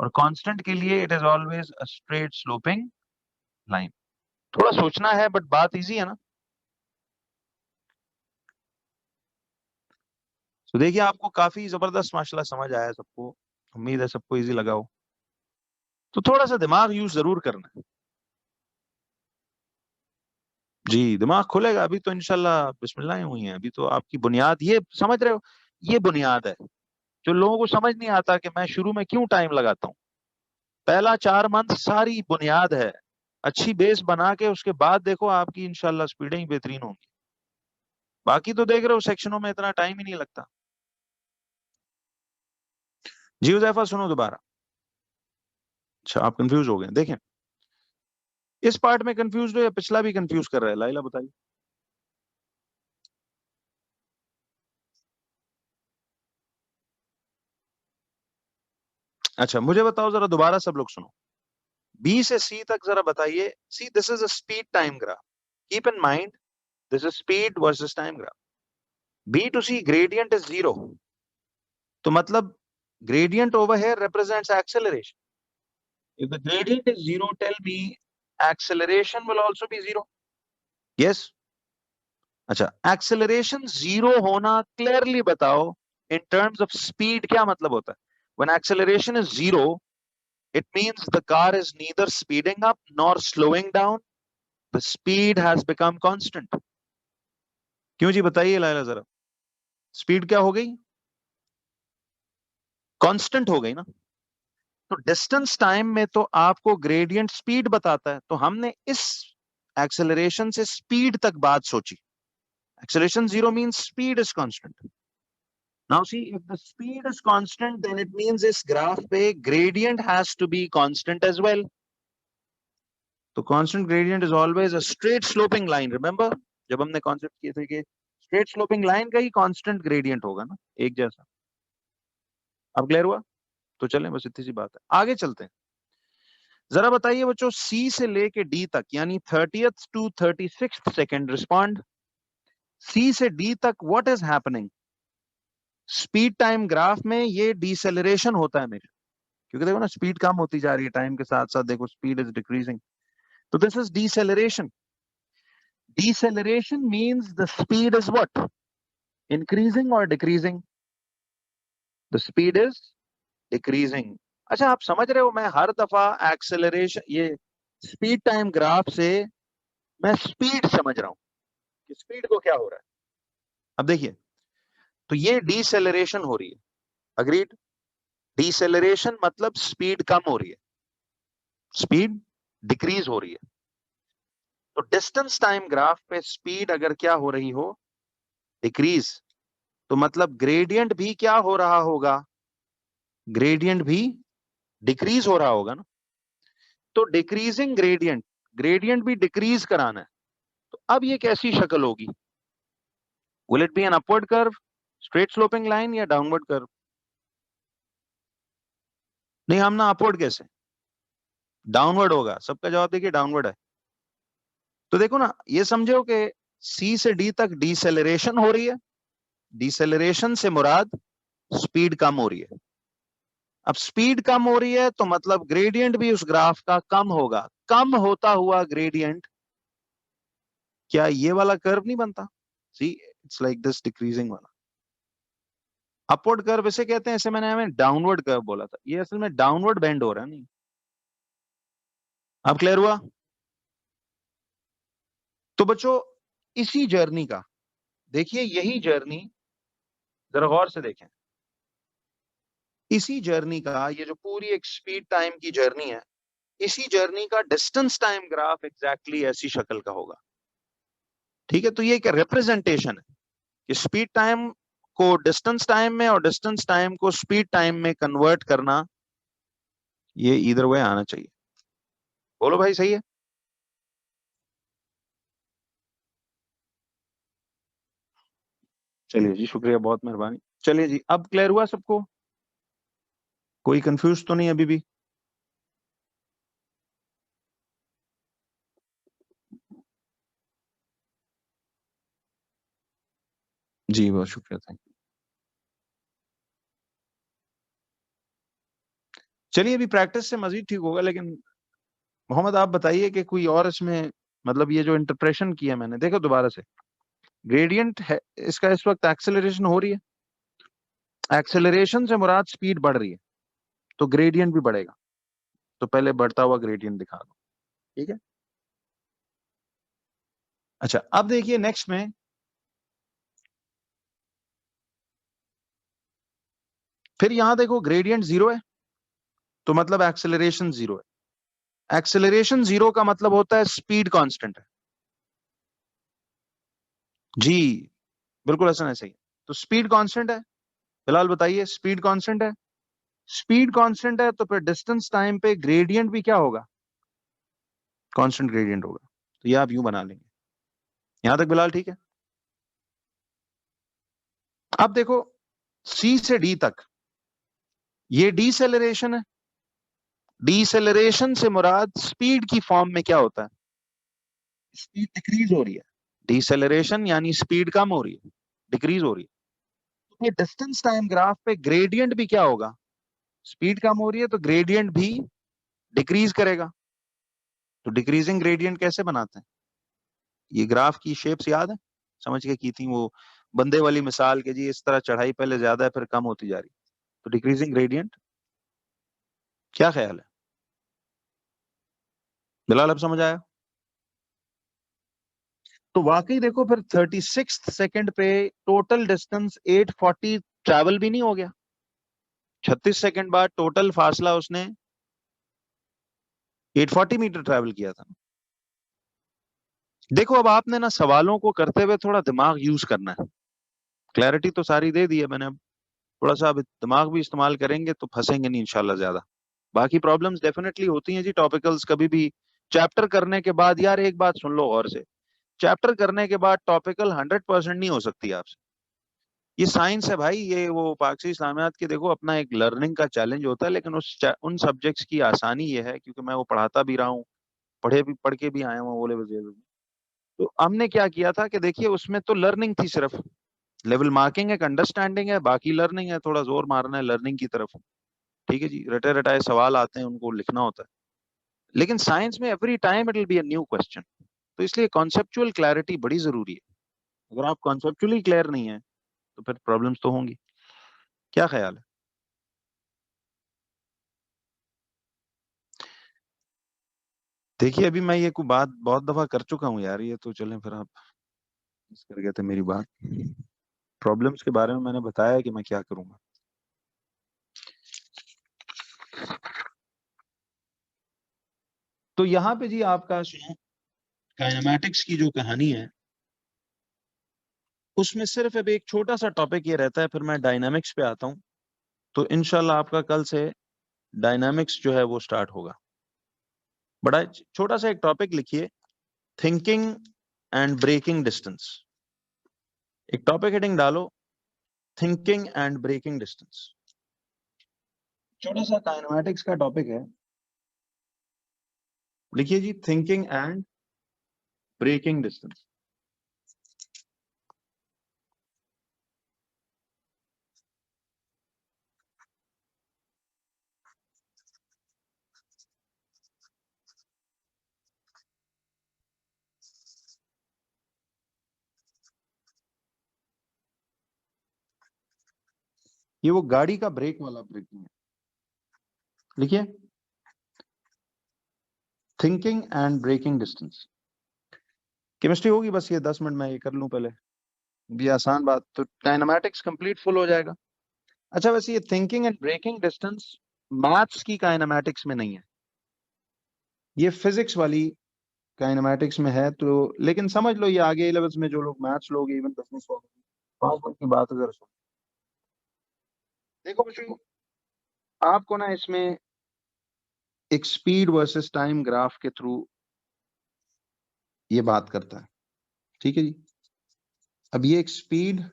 और कांस्टेंट के लिए it is always a straight sloping line. थोड़ा सोचना है बट बात इजी है ना? तो देखिए, आपको काफी जबरदस्त माशाल्लाह समझ आया है सबको, उम्मीद है सबको इजी लगा हो। तो थोड़ा सा दिमाग यूज जरूर करना है। जी, दिमाग खुलेगा अभी तो इंशाल्लाह, बिस्मिल्लाह हुई है अभी तो। आपकी बुनियाद ये समझ रहे हो, ये बुनियाद है जो लोगों को समझ नहीं आता कि मैं शुरू में क्यों टाइम लगाता हूँ। पहला 4 मंथ सारी बुनियाद है, अच्छी बेस बना के उसके बाद देखो आपकी इंशाल्लाह स्पीडें ही बेहतरीन होंगी। बाकी तो देख रहे हो सेक्शनों में इतना टाइम ही नहीं लगता। जी हुज़ैफा, सुनो दोबारा। अच्छा, आप कंफ्यूज हो गए? देखें, इस पार्ट में कंफ्यूज हो या पिछला भी कंफ्यूज कर रहा है? लाइला बताइए। अच्छा, मुझे बताओ जरा दोबारा, सब लोग सुनो। बी से सी तक जरा बताइए। C, this is a speed time graph, keep in mind this is speed versus time graph. B to C gradient is 0, तो मतलब gradient over here represents acceleration. If the gradient is 0, tell me acceleration will also be 0. Yes? अच्छा, acceleration 0 होना clearly बताओ in terms of speed क्या मतलब होता है? When acceleration is 0, it means the car is neither speeding up nor slowing down. The speed has become constant. क्यों जी, बताइए लाइला जरा। स्पीड क्या हो गई? कांस्टेंट हो गई ना? तो डिस्टेंस टाइम में तो आपको ग्रेडियंट स्पीड बताता है, तो हमने इस एक्सेलरेशन से स्पीड तक बात सोची। Acceleration 0 means speed is constant. Now C, if the speed is constant then it means इस ग्राफ पे gradient has to be constant as well. तो constant gradient is always a straight sloping line. Remember जब हमने concept किए थे कि straight sloping line का ही constant gradient होगा ना, एक जैसा। अब क्लियर हुआ? तो चलें, बस इतनी सी बात है, आगे चलते हैं। जरा बताइए बच्चों, सी से लेके डी तक यानी 30th to 36th second respond. सी से डी तक what is happening? Speed time graph में ये डिसेलरेशन होता है मेरे, क्योंकि देखो ना स्पीड कम होती जा रही है टाइम के साथ साथ, देखो स्पीड इज डिक्रीजिंग, तो this is deceleration. Deceleration means the speed is what, increasing और decreasing? The speed is decreasing. अच्छा आप समझ रहे हो, मैं हर दफा एक्सेलरेशन, ये स्पीड टाइम ग्राफ से मैं स्पीड समझ रहा हूं कि स्पीड को क्या हो रहा है। अब देखिए, तो ये डिसेलरेशन हो रही है, अग्रीड? डिसेलरेशन मतलब स्पीड कम हो रही है, स्पीड डिक्रीज हो रही है। तो डिस्टेंस टाइम ग्राफ पे स्पीड अगर क्या हो रही हो, डिक्रीज, तो मतलब ग्रेडियंट भी क्या हो रहा होगा? ग्रेडियंट भी डिक्रीज हो रहा होगा ना। तो डिक्रीजिंग ग्रेडियंट, ग्रेडियंट भी डिक्रीज कराना है, तो अब ये कैसी शक्ल होगी? Will it be N upward curve, straight sloping line, या डाउनवर्ड कर्व? नहीं, हम ना अपवर्ड कैसे, डाउनवर्ड होगा। सबका जवाब देखिए डाउनवर्ड है। तो देखो ना, ये समझो कि सी से डी तक डिसेलरेशन हो रही है, डिसेलरेशन से मुराद स्पीड कम हो रही है। अब स्पीड कम हो रही है तो मतलब ग्रेडियंट भी उस ग्राफ का कम होगा। कम होता हुआ ग्रेडियंट क्या ये वाला कर्व नहीं बनता? See it's like this decreasing वाला। अपवर्ड कर्व इसे कहते हैं, इसे मैंने हमें डाउनवर्ड कर्व बोला था, ये असल में डाउनवर्ड बेंड हो रहा है। नहीं, अब क्लियर हुआ? तो बच्चों इसी जर्नी का देखिए, यही जर्नी जरा गौर से देखें, इसी जर्नी का, ये जो पूरी एक स्पीड टाइम की जर्नी है, इसी जर्नी का डिस्टेंस टाइम ग्राफ एग्जैक्टली ऐसी शक्ल का होगा। ठीक है, तो ये एक रिप्रेजेंटेशन है कि स्पीड टाइम को डिस्टेंस टाइम में और डिस्टेंस टाइम को स्पीड टाइम में कन्वर्ट करना, ये इधर वे आना चाहिए। बोलो भाई, सही है? चलिए जी, शुक्रिया, बहुत मेहरबानी। चलिए जी, अब क्लियर हुआ सबको? कोई कंफ्यूज तो नहीं अभी भी? जी बहुत शुक्रिया, थैंक यू। चलिए अभी प्रैक्टिस से मजीद ठीक होगा, लेकिन मोहम्मद आप बताइए कि कोई और इसमें, मतलब ये जो इंटरप्रेशन किया मैंने, देखो दोबारा से, ग्रेडियंट है इसका, इस वक्त एक्सेलरेशन हो रही है, एक्सेलरेशन से मुराद स्पीड बढ़ रही है, तो ग्रेडियंट भी बढ़ेगा। तो पहले बढ़ता हुआ ग्रेडियंट दिखा दो, ठीक है? अच्छा अब देखिए नेक्स्ट में, फिर यहां देखो ग्रेडियंट जीरो है, तो मतलब एक्सेलरेशन जीरो है। एक्सेलरेशन जीरो का मतलब होता है स्पीड कांस्टेंट है। जी बिल्कुल ऐसा नहीं, सही है। तो स्पीड कांस्टेंट है, फिलहाल बताइए स्पीड कांस्टेंट है। स्पीड कांस्टेंट है तो फिर डिस्टेंस टाइम पे ग्रेडियंट भी क्या होगा? कांस्टेंट ग्रेडियंट होगा। तो ये आप यूं बना लेंगे। यहां तक फिलहाल ठीक है? अब देखो सी से डी तक ये डीसेलरेशन है। डीसेलरेशन से मुराद स्पीड की फॉर्म में क्या होता है? स्पीड डिक्रीज हो रही है। डीसेलरेशन यानी स्पीड कम हो रही है, डिक्रीज हो रही है। तो ये डिस्टेंस टाइम ग्राफ पे ग्रेडियंट भी क्या होगा? स्पीड कम हो रही है तो ग्रेडियंट भी डिक्रीज करेगा। तो डिक्रीजिंग ग्रेडियंट कैसे बनाते हैं? ये ग्राफ की शेप्स याद है, समझ के की थी वो बंदे वाली मिसाल के जी, इस तरह चढ़ाई पहले ज्यादा है फिर कम होती जा रही। तो डिक्रीजिंग ग्रेडियंट, क्या ख्याल है बिलाल, अब समझ आया? तो वाकई देखो फिर 36 सेकंड पे टोटल डिस्टेंस 840 ट्रैवल भी नहीं हो गया। 36 सेकंड बाद टोटल फासला उसने 840 मीटर ट्रैवल किया था। देखो अब आपने ना सवालों को करते हुए थोड़ा दिमाग यूज करना है। क्लैरिटी तो सारी दे दी है मैंने, अब थोड़ा सा अब दिमाग भी इस्तेमाल करेंगे तो फंसेंगे नहीं इंशाल्लाह ज्यादा। बाकी प्रॉब्लम्स डेफिनेटली होती हैं जी, टॉपिकल्स कभी भी चैप्टर करने के बाद, यार एक बात सुन लो गौर से, चैप्टर करने के बाद टॉपिकल 100% नहीं हो सकती आपसे। ये साइंस है भाई, ये वो पाकसी इस्लामियात के देखो अपना एक लर्निंग का चैलेंज होता है, लेकिन उन सब्जेक्ट्स की आसानी ये है क्योंकि मैं वो पढ़ाता भी रहा हूँ, पढ़ के भी आया हूँ बोले वजह। तो हमने क्या किया था कि देखिए उसमें तो लर्निंग थी, सिर्फ लेवल मार्किंग एक अंडरस्टैंडिंग है, बाकी लर्निंग है, थोड़ा जोर मारना है लर्निंग की तरफ। ठीक है जी, रटे रटाए सवाल आते हैं उनको लिखना होता है। लेकिन साइंस में every time it will be a new question, तो इसलिए कॉन्सेप्चुअल क्लैरिटी बड़ी जरूरी है। अगर आप कॉन्सेप्चुअली क्लियर नहीं है तो फिर प्रॉब्लम्स तो होंगी। क्या ख्याल है? देखिए अभी मैं ये को बात बहुत दफा कर चुका हूँ यार, ये तो चलें फिर आप मिस कर गए थे मेरी बात। प्रॉब्लम्स के बारे में मैंने बताया कि मैं क्या करूंगा। तो यहाँ पे जी आपका सुनो, काइनेमैटिक्स की जो कहानी है उसमें सिर्फ अब एक छोटा सा टॉपिक ये रहता है, फिर मैं डायनामिक्स पे आता हूँ। तो इंशाल्लाह आपका कल से डायनामिक्स जो है वो स्टार्ट होगा। बड़ा छोटा सा एक टॉपिक लिखिए, थिंकिंग एंड ब्रेकिंग डिस्टेंस। एक टॉपिक हेडिंग डालो, थिंकिंग एंड ब्रेकिंग डिस्टेंस। छोटा सा काइनेमैटिक्स का टॉपिक है, लिखिए जी थिंकिंग एंड ब्रेकिंग डिस्टेंस। ये वो गाड़ी का ब्रेक वाला ब्रेकिंग है। लिखिए thinking and braking distance. Chemistry होगी बस, ये 10 मिनट में ये कर लूं पहले, भी आसान बात, तो काइनेमैटिक्स कंप्लीट फुल हो जाएगा। अच्छा वैसे ये thinking and braking distance maths की काइनेमैटिक्स में नहीं है, ये फिजिक्स वाली काइनेमैटिक्स में है। तो लेकिन समझ लो ये आगे लेवल्स में जो लोग मैथ्स लोग इवन बिजनेस लोग, 5 मिनट की बात अगर सुन, देखो बच्चों आपको ना इसमें एक स्पीड वर्सेस टाइम ग्राफ के थ्रू ये बात करता है। ठीक है जी, अब ये एक स्पीड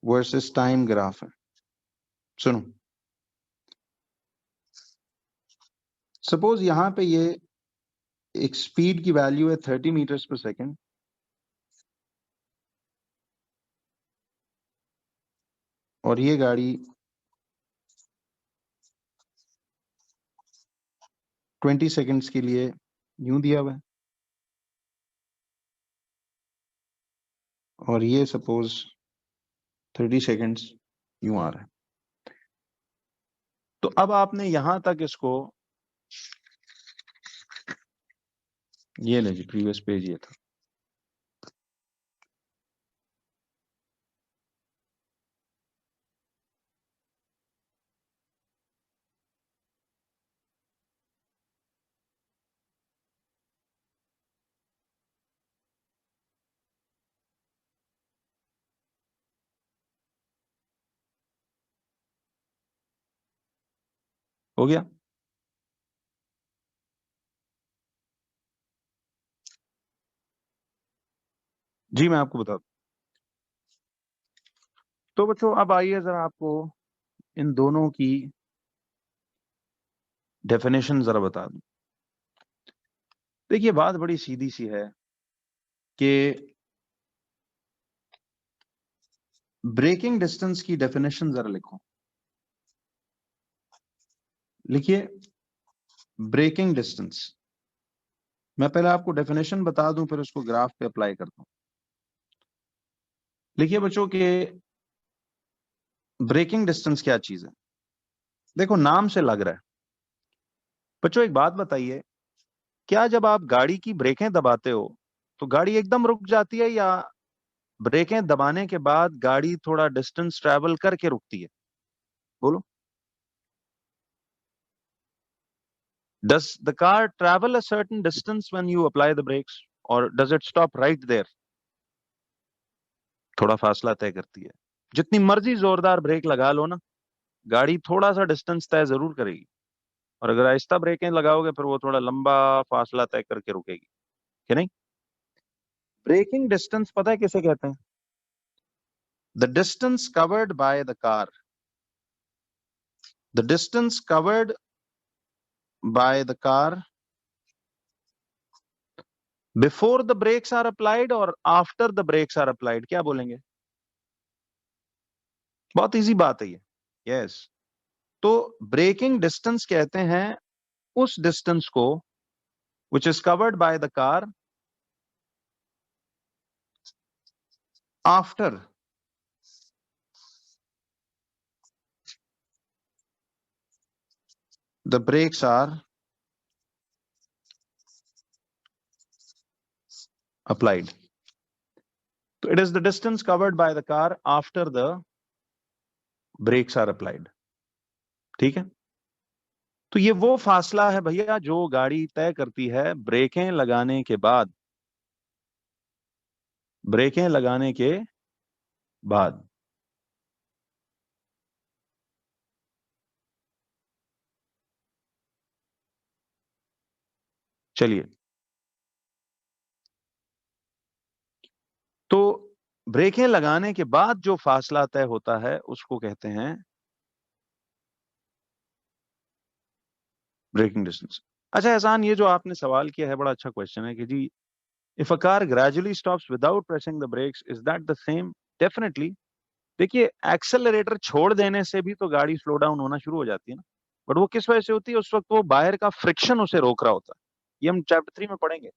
वर्सेस टाइम ग्राफ है। सुनो, सपोज यहां पे ये एक स्पीड की वैल्यू है 30 मीटर्स पर सेकेंड, और ये गाड़ी 20 सेकेंड्स के लिए यूं दिया हुआ है, और ये सपोज 30 सेकेंड्स यूं आ रहा है। तो अब आपने यहां तक इसको, ये ले जी प्रीवियस पेज ये था, हो गया। जी मैं आपको बता दूं, तो बच्चों अब आइए जरा आपको इन दोनों की डेफिनेशन जरा बता दूं। देखिए बात बड़ी सीधी सी है कि ब्रेकिंग डिस्टेंस की डेफिनेशन जरा लिखो। लिखिए ब्रेकिंग डिस्टेंस। मैं पहले आपको डेफिनेशन बता दूं फिर उसको ग्राफ पे अप्लाई करता हूं। लिखिए बच्चों के ब्रेकिंग डिस्टेंस क्या चीज है, देखो नाम से लग रहा है। बच्चों एक बात बताइए, क्या जब आप गाड़ी की ब्रेकें दबाते हो तो गाड़ी एकदम रुक जाती है, या ब्रेकें दबाने के बाद गाड़ी थोड़ा डिस्टेंस ट्रैवल करके रुकती है? बोलो, does the car travel a certain distance when you apply the brakes, or does it stop right there? थोड़ा फासला तय करती है। जितनी मर्जी जोरदार ब्रेक लगा लो ना, गाड़ी थोड़ा सा डिस्टेंस तय जरूर करेगी। और अगर आहिस्ता ब्रेकें लगाओगे फिर वो थोड़ा लंबा फासला तय करके रुकेगी, कि नहीं? ब्रेकिंग डिस्टेंस पता है किसे कहते हैं? The distance covered by the car, the distance covered by the car before the brakes are applied और after the brakes are applied, क्या बोलेंगे? बहुत इजी बात है ये। यस, तो ब्रेकिंग डिस्टेंस कहते हैं उस डिस्टेंस को which is covered by the car after the brakes are applied. So it is the distance covered by the car after the brakes are applied. ठीक है? तो ये वो फासला है भैया जो गाड़ी तय करती है ब्रेकें लगाने के बाद, ब्रेकें लगाने के बाद। चलिए, तो ब्रेकें लगाने के बाद जो फासला तय होता है उसको कहते हैं ब्रेकिंग डिस्टेंस। अच्छा एहसान, ये जो आपने सवाल किया है बड़ा अच्छा क्वेश्चन है कि जी if a car gradually stops without pressing the brakes is that the same? Definitely. देखिए, एक्सेलरेटर छोड़ देने से भी तो गाड़ी स्लो डाउन होना शुरू हो जाती है ना, बट वो किस वजह से होती है? उस वक्त वो बाहर का फ्रिक्शन उसे रोक रहा होता है। ये हम चैप्टर 3 में पढ़ेंगे,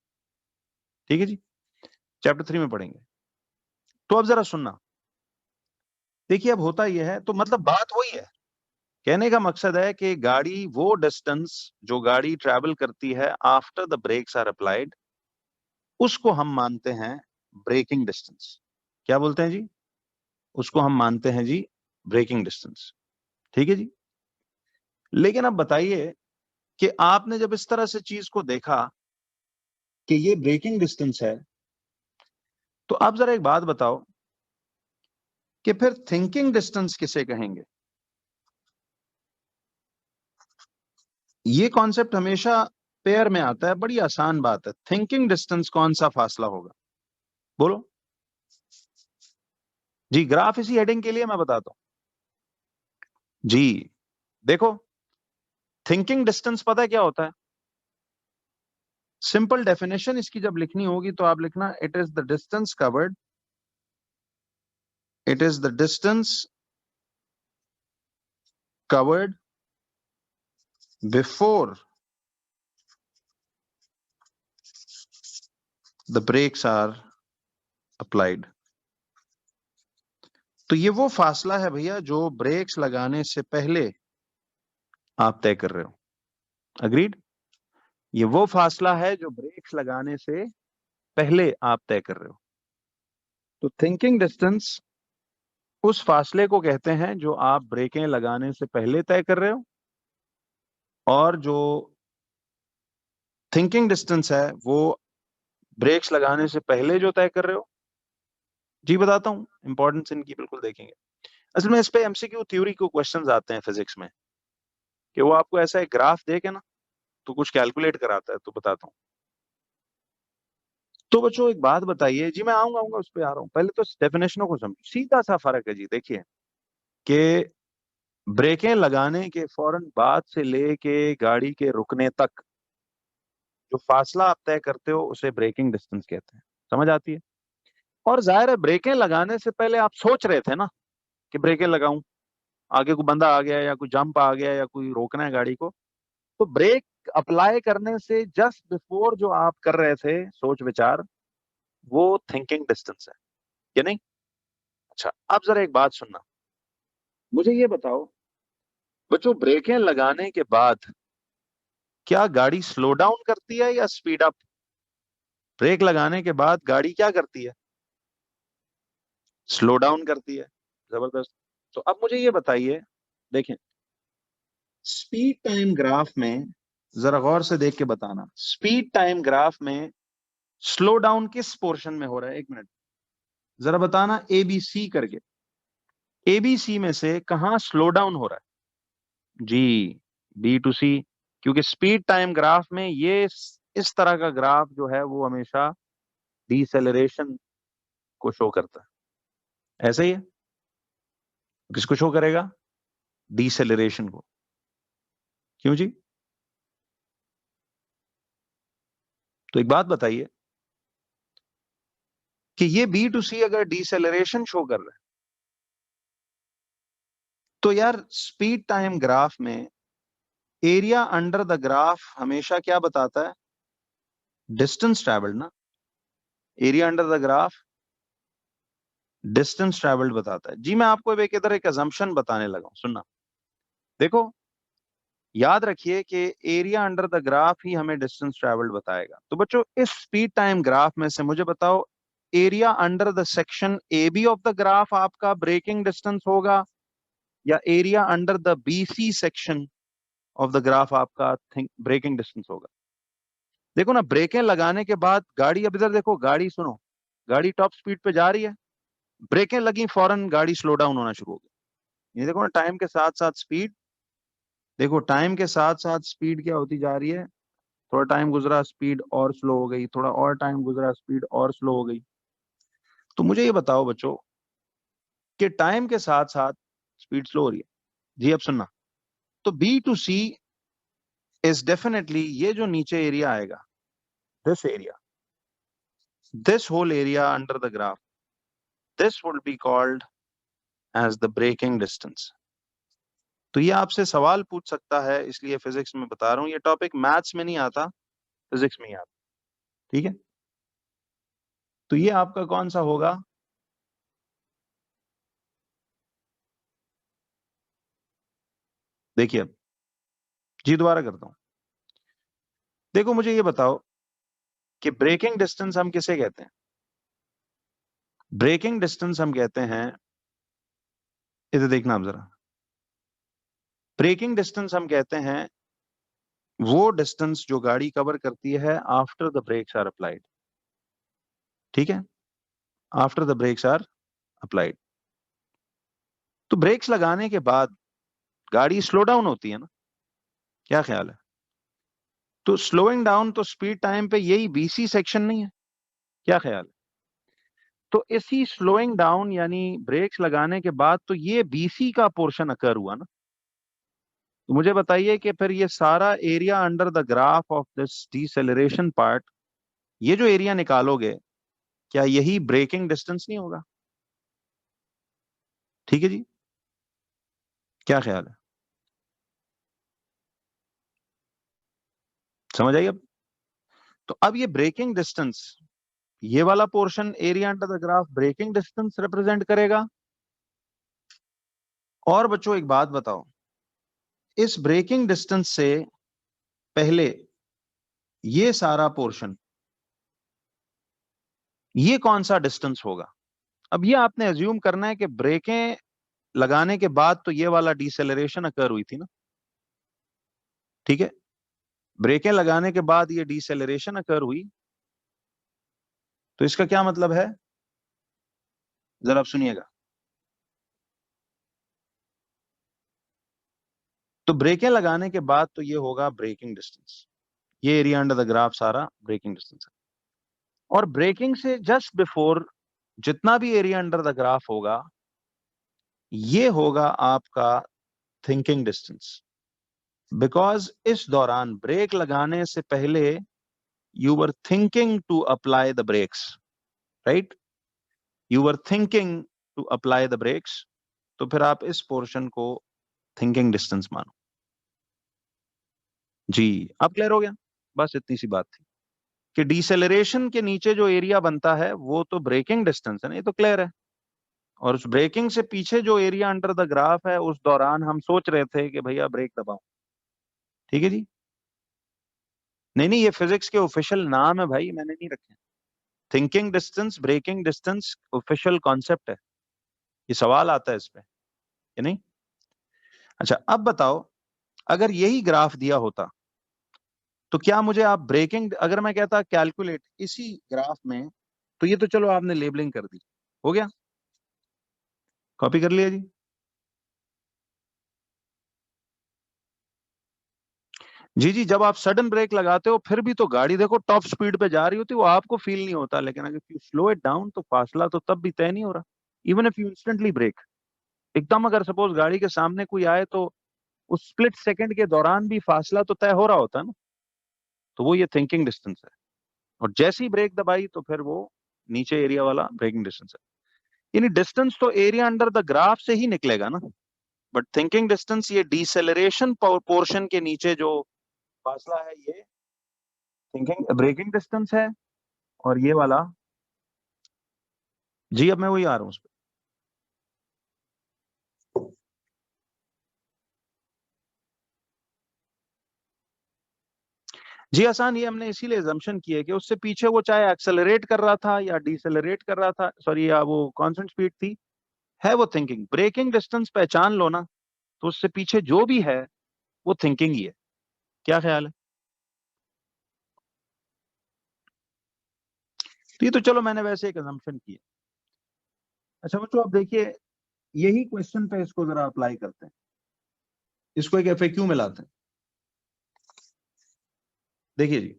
ठीक है जी, चैप्टर 3 में पढ़ेंगे। तो अब जरा सुनना, देखिए अब होता यह है, तो मतलब बात वही है, कहने का मकसद है कि गाड़ी वो डिस्टेंस जो गाड़ी ट्रैवल करती है after the brakes are applied, उसको हम मानते हैं ब्रेकिंग डिस्टेंस। क्या बोलते हैं जी? उसको हम मानते हैं जी ब्रेकिंग डिस्टेंस, ठीक है जी। लेकिन अब बताइए कि आपने जब इस तरह से चीज को देखा कि ये ब्रेकिंग डिस्टेंस है, तो आप जरा एक बात बताओ कि फिर थिंकिंग डिस्टेंस किसे कहेंगे? ये कॉन्सेप्ट हमेशा पेयर में आता है, बड़ी आसान बात है। थिंकिंग डिस्टेंस कौन सा फासला होगा? बोलो जी। ग्राफ इसी हेडिंग के लिए मैं बताता हूं जी। देखो, थिंकिंग डिस्टेंस पता है क्या होता है? सिंपल डेफिनेशन इसकी जब लिखनी होगी तो आप लिखना it is the distance covered, it is the distance covered before the brakes are applied. तो ये वो फासला है भैया जो ब्रेक्स लगाने से पहले आप तय कर रहे हो। अग्रीड? ये वो फासला है जो ब्रेक्स लगाने से पहले आप तय कर रहे हो। तो थिंकिंग डिस्टेंस उस फासले को कहते हैं जो आप ब्रेकें लगाने से पहले तय कर रहे हो, और जो थिंकिंग डिस्टेंस है वो ब्रेक्स लगाने से पहले जो तय कर रहे हो। जी बताता हूं, इंपॉर्टेंस इनकी बिल्कुल देखेंगे। असल में इस पे एमसीक्यू थ्योरी को क्वेश्चंस आते हैं फिजिक्स में, कि वो आपको ऐसा एक ग्राफ दे के ना तो कुछ कैलकुलेट कराता है। तो बताता हूँ। तो बच्चों एक बात बताइए जी, मैं आऊंगा उस पे आ रहा हूँ, पहले तो डेफिनेशनों को समझो। सीधा सा फर्क है जी। देखिए कि ब्रेकें लगाने के फौरन बाद से लेके गाड़ी के रुकने तक जो फासला आप तय करते हो उसे ब्रेकिंग डिस्टेंस कहते हैं। समझ आती है? और जाहिर है ब्रेकें लगाने से पहले आप सोच रहे थे ना कि ब्रेकें लगाऊं, आगे कोई बंदा आ गया या कोई जंप आ गया या कोई रोकना है गाड़ी को। तो ब्रेक अप्लाई करने से जस्ट बिफोर जो आप कर रहे थे सोच विचार, वो थिंकिंग डिस्टेंस है, कि नहीं? अच्छा, अब जरा एक बात सुनना, मुझे ये बताओ बच्चों, ब्रेकें लगाने के बाद क्या गाड़ी स्लो डाउन करती है या स्पीड अप? ब्रेक लगाने के बाद गाड़ी क्या करती है? स्लो डाउन करती है। जबरदस्त। तो अब मुझे ये बताइए, देखें स्पीड टाइम ग्राफ में, जरा गौर से देख के बताना, स्पीड टाइम ग्राफ में स्लो डाउन किस पोर्शन में हो रहा है? एक मिनट, जरा बताना एबीसी करके, एबीसी में से कहां स्लो डाउन हो रहा है? जी, बी टू सी। क्योंकि स्पीड टाइम ग्राफ में ये इस तरह का ग्राफ जो है वो हमेशा डिसेलरेशन को शो करता है। ऐसा ही है, किसको शो करेगा? डिसेलरेशन को। क्यों जी? तो एक बात बताइए कि ये B2C अगर डिसेलरेशन शो कर रहा है तो यार स्पीड टाइम ग्राफ में एरिया अंडर द ग्राफ हमेशा क्या बताता है? डिस्टेंस ट्रेवल्ड ना। Area under the graph distance travelled बताता है। जी मैं आपको एक इधर एक अजम्पशन बताने लगा हूं, सुनना। देखो याद रखिए कि एरिया अंडर द ग्राफ ही हमें डिस्टेंस ट्रेवल्ड बताएगा। तो बच्चों इस स्पीड टाइम ग्राफ में से मुझे बताओ, area under the section A B of the graph आपका ब्रेकिंग डिस्टेंस होगा या area under the BC section of the graph आपका ब्रेकिंग डिस्टेंस होगा? देखो ना, ब्रेकें लगाने के बाद गाड़ी, अब इधर देखो, गाड़ी सुनो, गाड़ी टॉप स्पीड पे जा रही है, ब्रेकें लगी, फौरन गाड़ी स्लो डाउन होना शुरू हो गई। ये देखो ना, टाइम के साथ साथ स्पीड, देखो टाइम के साथ साथ स्पीड क्या होती जा रही है। थोड़ा टाइम गुजरा स्पीड और स्लो हो गई, थोड़ा और टाइम गुजरा स्पीड और स्लो हो गई। तो मुझे ये बताओ बच्चों कि टाइम के साथ साथ स्पीड स्लो हो रही है। जी अब सुनना, तो B2C इज डेफिनेटली ये जो नीचे एरिया आएगा, this area, this whole area under the graph, this will be called as the braking distance. तो ये आपसे सवाल पूछ सकता है, इसलिए फिजिक्स में बता रहा हूं, ये टॉपिक मैथ्स में नहीं आता, फिजिक्स में ही आता। ठीक है, तो ये आपका कौन सा होगा? देखिए अब, जी दोबारा करता हूं। देखो मुझे ये बताओ कि ब्रेकिंग डिस्टेंस हम किसे कहते हैं? ब्रेकिंग डिस्टेंस हम कहते हैं, इधर देखना आप जरा, ब्रेकिंग डिस्टेंस हम कहते हैं वो डिस्टेंस जो गाड़ी कवर करती है after the brakes are applied. ठीक है, after the brakes are applied. तो ब्रेक्स लगाने के बाद गाड़ी स्लो डाउन होती है ना, क्या ख्याल है? तो स्लोइंग डाउन तो स्पीड टाइम पे यही BC सेक्शन नहीं है, क्या ख्याल है? तो इसी स्लोइंग डाउन यानी ब्रेक्स लगाने के बाद तो ये BC का पोर्शन अकर हुआ ना। तो मुझे बताइए कि फिर ये सारा area under the graph of this deceleration part, ये जो एरिया निकालोगे, क्या यही ब्रेकिंग डिस्टेंस नहीं होगा? ठीक है जी, क्या ख्याल है? समझ आई अब? तो अब ये ब्रेकिंग डिस्टेंस, ये वाला portion area under the graph braking distance represent करेगा। और बच्चों एक बात बताओ, इस ब्रेकिंग डिस्टेंस से पहले ये सारा पोर्शन, ये कौन सा डिस्टेंस होगा? अब ये आपने अज्यूम करना है कि ब्रेकें लगाने के बाद तो ये वाला डिसेलरेशन अकर हुई थी ना। ठीक है, ब्रेकें लगाने के बाद ये डिसेलरेशन अकर हुई, तो इसका क्या मतलब है? जरा आप सुनिएगा। तो ब्रेकें लगाने के बाद तो ये होगा ब्रेकिंग डिस्टेंस, ये एरिया अंडर द ग्राफ सारा ब्रेकिंग डिस्टेंस है। और ब्रेकिंग से जस्ट बिफोर जितना भी एरिया अंडर द ग्राफ होगा, ये होगा आपका थिंकिंग डिस्टेंस। बिकॉज इस दौरान ब्रेक लगाने से पहले you were thinking to apply the brakes, right? You were thinking to apply the brakes. तो फिर आप इस पोर्शन को थिंकिंग डिस्टेंस मानो। जी अब क्लियर हो गया? बस इतनी सी बात थी कि डिसेलरेशन के नीचे जो एरिया बनता है वो तो ब्रेकिंग डिस्टेंस है ना, ये तो क्लियर है। और उस ब्रेकिंग से पीछे जो एरिया अंडर द ग्राफ है, उस दौरान हम सोच रहे थे कि भैया ब्रेक दबाओ। ठीक है जी, नहीं नहीं, ये फिजिक्स के ऑफिशियल नाम है भाई, मैंने नहीं रखे। Thinking distance, braking distance official concept है, ये सवाल आता है इस पे, कि नहीं? अच्छा अब बताओ, अगर यही ग्राफ दिया होता तो क्या मुझे आप ब्रेकिंग, अगर मैं कहता कैलकुलेट इसी ग्राफ में, तो ये तो चलो आपने लेबलिंग कर दी, हो गया, कॉपी कर लिया जी। जी जी, जब आप सडन ब्रेक लगाते हो फिर भी तो गाड़ी देखो टॉप स्पीड पे जा रही होती है, वो आपको फील नहीं होता, लेकिन अगर यू स्लो इट डाउन तो फासला तो तब भी तय नहीं हो रहा। Even if you instantly brake, एकदम अगर सपोज गाड़ी के सामने कोई आए तो उस स्प्लिट सेकंड के दौरान भी फासला तो तय हो रहा होता है ना। तो वो ये थिंकिंग डिस्टेंस है, और जैसे ही ब्रेक दबाई तो फिर वो नीचे एरिया वाला ब्रेकिंग डिस्टेंस है। यानी डिस्टेंस तो एरिया अंडर द ग्राफ से ही निकलेगा ना, बट थिंकिंग डिस्टेंस ये डिसेलरेशन पोर्शन के नीचे जो फासला है ये थिंकिंग ब्रेकिंग डिस्टेंस है। और ये वाला, जी अब मैं वही आ रहा हूँ उस पर। जी आसान, ये हमने इसीलिए एजम्पशन की है कि उससे पीछे वो चाहे एक्सेलरेट कर रहा था या डिसेलरेट कर रहा था, सॉरी, या वो कांस्टेंट स्पीड थी, है वो थिंकिंग। ब्रेकिंग डिस्टेंस पहचान लो ना, तो उससे पीछे जो भी है वो थिंकिंग ही है। क्या ख्याल है? तो ये तो चलो मैंने वैसे एक एजम्पशन की है। अच्छा बच्चों, अब देखिए यही क्वेश्चन पे इसको जरा अप्लाई करते हैं, इसको एक एफएक्यू में लाते हैं। देखिए जी,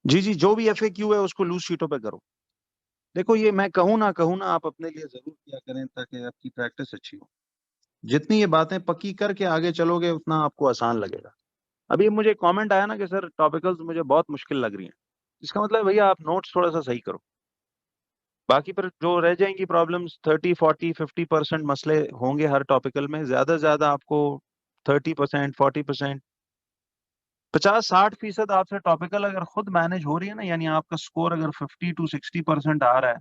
जी जी, जो भी एफएक्यू है उसको लूज शीटों पे करो। देखो ये मैं कहूँ ना आप अपने लिए जरूर किया करें ताकि आपकी प्रैक्टिस अच्छी हो। जितनी ये बातें पक्की करके आगे चलोगे उतना आपको आसान लगेगा। अभी मुझे कमेंट आया ना कि सर टॉपिकल्स मुझे बहुत मुश्किल लग रही हैं, इसका मतलब भैया आप नोट्स थोड़ा सा सही करो। बाकी पर जो रह जाएंगी प्रॉब्लम्स 30 40 50% मसले होंगे हर टॉपिकल में, ज्यादा से ज्यादा आपको 30% 40% 50 60% आपसे टॉपिकल अगर खुद मैनेज हो रही है ना, यानी आपका स्कोर अगर 50 to 60% आ रहा है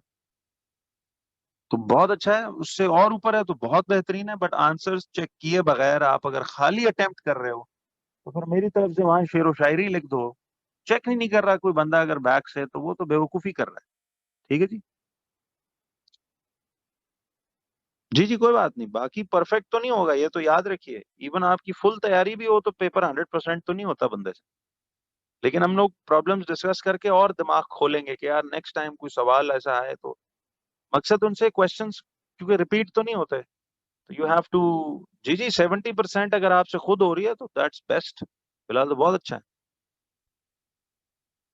तो बहुत अच्छा है। उससे और ऊपर है तो बहुत बेहतरीन है। बट आंसर्स चेक किए बगैर आप अगर खाली अटेम्प्ट कर रहे हो तो फिर मेरी तरफ से वहां शेर व शायरी लिख दो। चेक ही नहीं कर रहा कोई बंदा अगर बैक से, तो वो तो बेवकूफी कर रहा है। ठीक है जी। जी जी, कोई बात नहीं, बाकी परफेक्ट तो नहीं होगा ये तो याद रखिए। इवन आपकी फुल तैयारी भी हो तो पेपर 100% तो नहीं होता बंदे से। लेकिन हम लोग प्रॉब्लम्स डिस्कस करके और दिमाग खोलेंगे कि यार नेक्स्ट टाइम कोई सवाल ऐसा है तो मकसद उनसे क्वेश्चंस, क्योंकि रिपीट तो नहीं होते, तो यू हैव टू। जी जी, 70% अगर आपसे खुद हो रही है तो दैट्स बेस्ट, फिलहाल तो बहुत अच्छा है।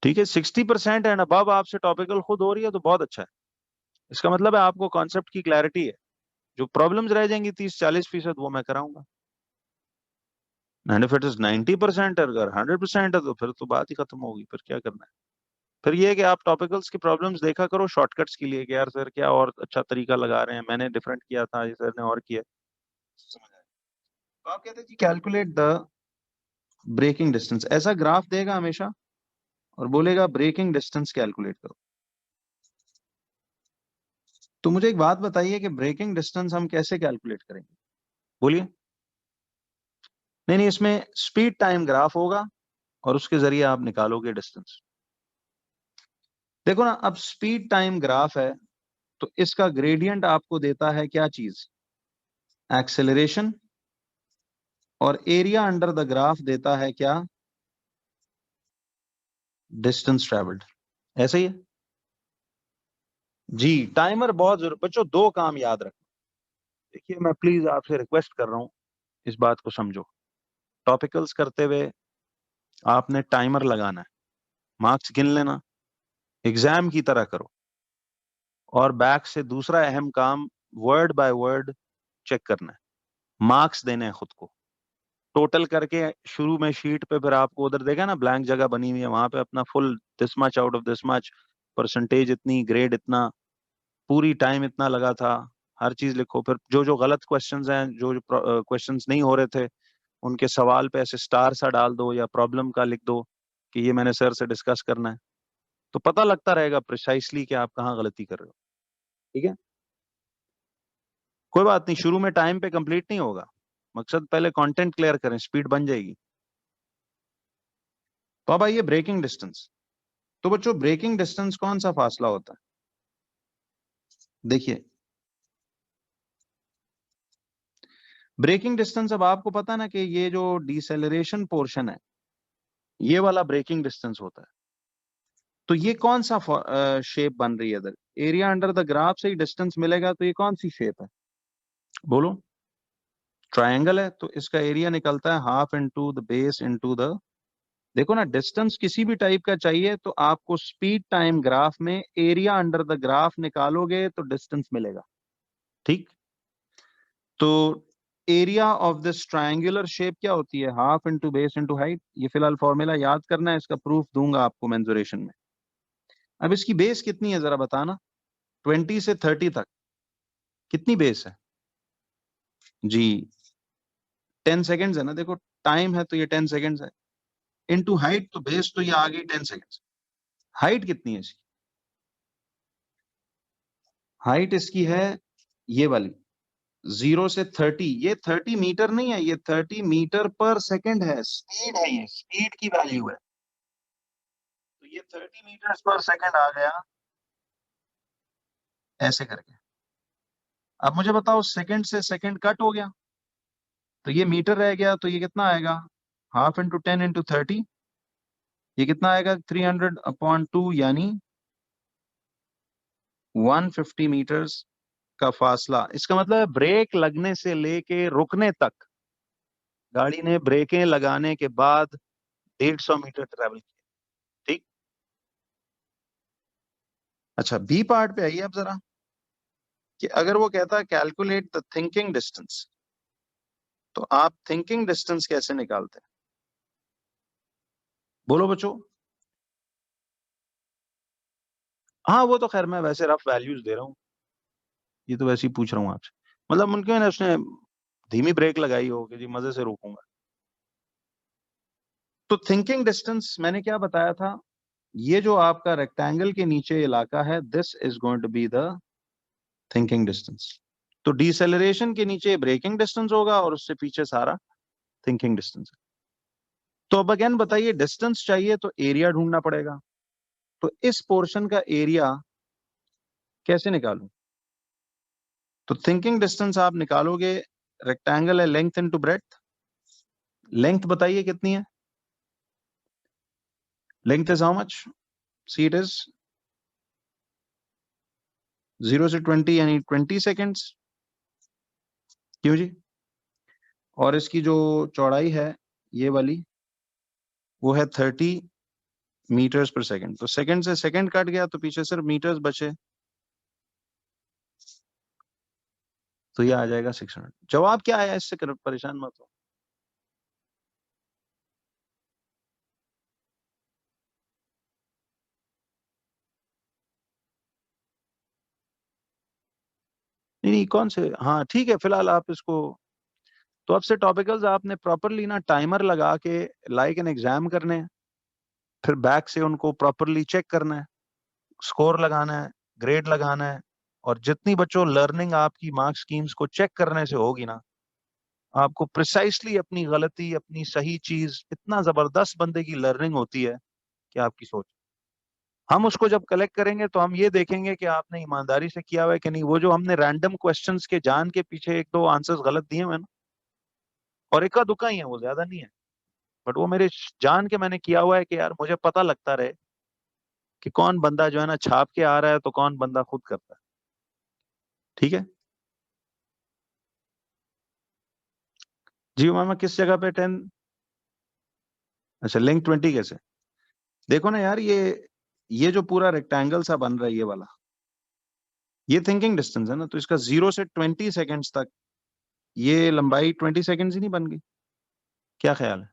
ठीक है, 60% एंड अबव आपसे टॉपिकल खुद हो रही है तो बहुत अच्छा है। इसका मतलब है आपको कॉन्सेप्ट की क्लैरिटी है। जो प्रॉब्लम्स रह जाएंगी 30 40% वो मैं कराऊंगा। एंड इफ इट इज 90%, अगर 100% है तो फिर तो बात ही खत्म होगी, फिर क्या करना है। फिर ये है कि आप टॉपिकल्स की प्रॉब्लम्स देखा करो शॉर्टकट्स के लिए कि यार सर क्या और अच्छा तरीका लगा रहे हैं, मैंने डिफरेंट किया था, ये सर ने और किया। समझ आया? तो आप कहते हैं जी कैलकुलेट द ब्रेकिंग डिस्टेंस, ऐसा ग्राफ देगा हमेशा और बोलेगा ब्रेकिंग डिस्टेंस कैलकुलेट करो। तो मुझे एक बात बताइए कि ब्रेकिंग डिस्टेंस हम कैसे कैलकुलेट करेंगे? बोलिए। नहीं नहीं, इसमें स्पीड टाइम ग्राफ होगा और उसके जरिए आप निकालोगे डिस्टेंस। देखो ना, अब स्पीड टाइम ग्राफ है तो इसका ग्रेडियंट आपको देता है क्या चीज? एक्सेलरेशन। और एरिया अंडर द ग्राफ देता है क्या? Distance travelled. ऐसे ही है। जी, टाइमर बहुत जरूर बच्चों, दो काम याद रखो। देखिए मैं प्लीज आपसे रिक्वेस्ट कर रहा हूँ, इस बात को समझो। टॉपिकल्स करते हुए आपने टाइमर लगाना है, मार्क्स गिन लेना, एग्जाम की तरह करो। और बैक से दूसरा अहम काम, वर्ड बाय वर्ड चेक करना है, मार्क्स देने हैं खुद को टोटल करके। शुरू में शीट पे फिर आपको उधर देखा ना ब्लैंक जगह बनी हुई है, वहां पे अपना full this much out of this much, percentage इतनी, ग्रेड इतना, पूरी टाइम इतना लगा था, हर चीज लिखो। फिर जो जो गलत क्वेश्चंस हैं, जो जो क्वेश्चंस नहीं हो रहे थे, उनके सवाल पे ऐसे स्टार सा डाल दो या प्रॉब्लम का लिख दो कि ये मैंने सर से डिस्कस करना है। तो पता लगता रहेगा प्रिसाइसली कि आप कहाँ गलती कर रहे हो। ठीक है, कोई बात नहीं, शुरू में टाइम पे कंप्लीट नहीं होगा, मकसद पहले कंटेंट क्लियर करें, स्पीड बन जाएगी। तो अब आइए ब्रेकिंग डिस्टेंस। तो बच्चों ब्रेकिंग डिस्टेंस कौन सा फासला होता है? देखिए ब्रेकिंग डिस्टेंस, अब आपको पता ना कि ये जो डिसेलरेशन पोर्शन है ये वाला ब्रेकिंग डिस्टेंस होता है। तो ये कौन सा शेप बन रही है इधर? एरिया अंडर द ग्राफ से ही डिस्टेंस मिलेगा, तो ये कौन सी शेप है बोलो? ट्रायंगल है, तो इसका एरिया निकलता है half into the base into the, देखो ना, डिस्टेंस किसी भी टाइप का चाहिए तो आपको स्पीड टाइम ग्राफ में एरिया अंडर द ग्राफ निकालोगे तो डिस्टेंस मिलेगा। ठीक, तो area of this triangular shape क्या होती है? Half into base into height. ये फिलहाल फॉर्मूला याद करना है, इसका प्रूफ दूंगा आपको मेंसुरेशन में। अब इसकी बेस कितनी है जरा बताना, 20 से 30 तक कितनी बेस है जी? 10 सेकेंड्स है ना, देखो टाइम है तो ये 10 सेकेंड्स है, इनटू हाइट, तो बेस तो ये आ गई 10 सेकेंड्स। हाइट कितनी है इसकी? हाइट इसकी है ये वाली, 0 से 30, ये 30 मीटर नहीं है, ये 30 मीटर पर सेकेंड है, स्पीड है, ये स्पीड की वैल्यू है। तो ये 30 मीटर पर सेकेंड आ गया ऐसे करके। अब मुझे बताओ सेकंड से सेकंड कट हो गया तो ये मीटर रह गया, तो ये कितना आएगा? हाफ इंटू 10 इंटू 30, ये कितना आएगा? 300/2, यानी 150 मीटर्स का फासला। इसका मतलब है ब्रेक लगने से लेके रुकने तक गाड़ी ने ब्रेकें लगाने के बाद 150 मीटर ट्रेवल किया। ठीक, अच्छा बी पार्ट पे आइए अब जरा, कि अगर वो कहता है कैलकुलेट द थिंकिंग डिस्टेंस, तो आप थिंकिंग डिस्टेंस कैसे निकालते हैं बोलो बच्चों? हाँ वो तो खैर मैं वैसे रफ वैल्यूज दे रहा हूँ, ये तो वैसे ही पूछ रहा हूँ आपसे, मतलब उनके ना उसने धीमी ब्रेक लगाई हो कि जी मजे से रोकूंगा। तो थिंकिंग डिस्टेंस मैंने क्या बताया था, ये जो आपका रेक्टेंगल के नीचे इलाका है, this is going to be the thinking distance. तो डिसेलरेशन के नीचे ब्रेकिंग डिस्टेंस होगा और उससे पीछे सारा थिंकिंग डिस्टेंस। तो अब अगेन बताइए, डिस्टेंस चाहिए तो एरिया ढूंढना पड़ेगा, तो इस पोर्शन का एरिया कैसे निकालूं? तो थिंकिंग डिस्टेंस आप निकालोगे, रेक्टेंगल है लेंथ इनटू ब्रेड्थ, लेंथ बताइए कितनी है? Length is how much? See it is 0 से 20 यानी 20 सेकेंड्स। क्यों जी? और इसकी जो चौड़ाई है ये वाली, वो है 30 मीटर्स पर सेकंड, तो सेकंड से सेकंड कट गया तो पीछे सिर्फ मीटर्स बचे, तो ये आ जाएगा 600। जवाब क्या आया इससे परेशान मत हो। नहीं नहीं कौन से, हाँ ठीक है, फिलहाल आप इसको, तो अब से टॉपिकल्स आपने प्रॉपरली ना टाइमर लगा के लाइक एन एग्जाम करने हैं, फिर बैक से उनको प्रॉपरली चेक करना है, स्कोर लगाना है, ग्रेड लगाना है, और जितनी बच्चों लर्निंग आपकी मार्क्स स्कीम्स को चेक करने से होगी ना, आपको प्रिसाइसली अपनी गलती अपनी सही चीज, इतना जबरदस्त बंदे की लर्निंग होती है कि आपकी सोच। हम उसको जब कलेक्ट करेंगे तो हम ये देखेंगे कि आपने ईमानदारी से किया हुआ है कि नहीं। वो जो हमने रैंडम क्वेश्चंस के जान के पीछे एक दो आंसर्स गलत दिए हुए ना, और इक्का दुक्का ही है, वो ज्यादा नहीं है, बट वो मेरे जान के मैंने किया हुआ है कि यार मुझे पता लगता रहे कि कौन बंदा जो है ना छाप के आ रहा है तो कौन बंदा खुद करता है। ठीक है जी मामा, किस जगह पे 10? अच्छा लिंक 20 कैसे? देखो ना यार, ये जो पूरा रेक्टेंगल सा बन रहा है ये वाला, ये थिंकिंग डिस्टेंस है ना, तो इसका 0 से 20 सेकेंड्स तक ये लंबाई 20 सेकेंड्स ही नहीं बन गई? क्या ख्याल है?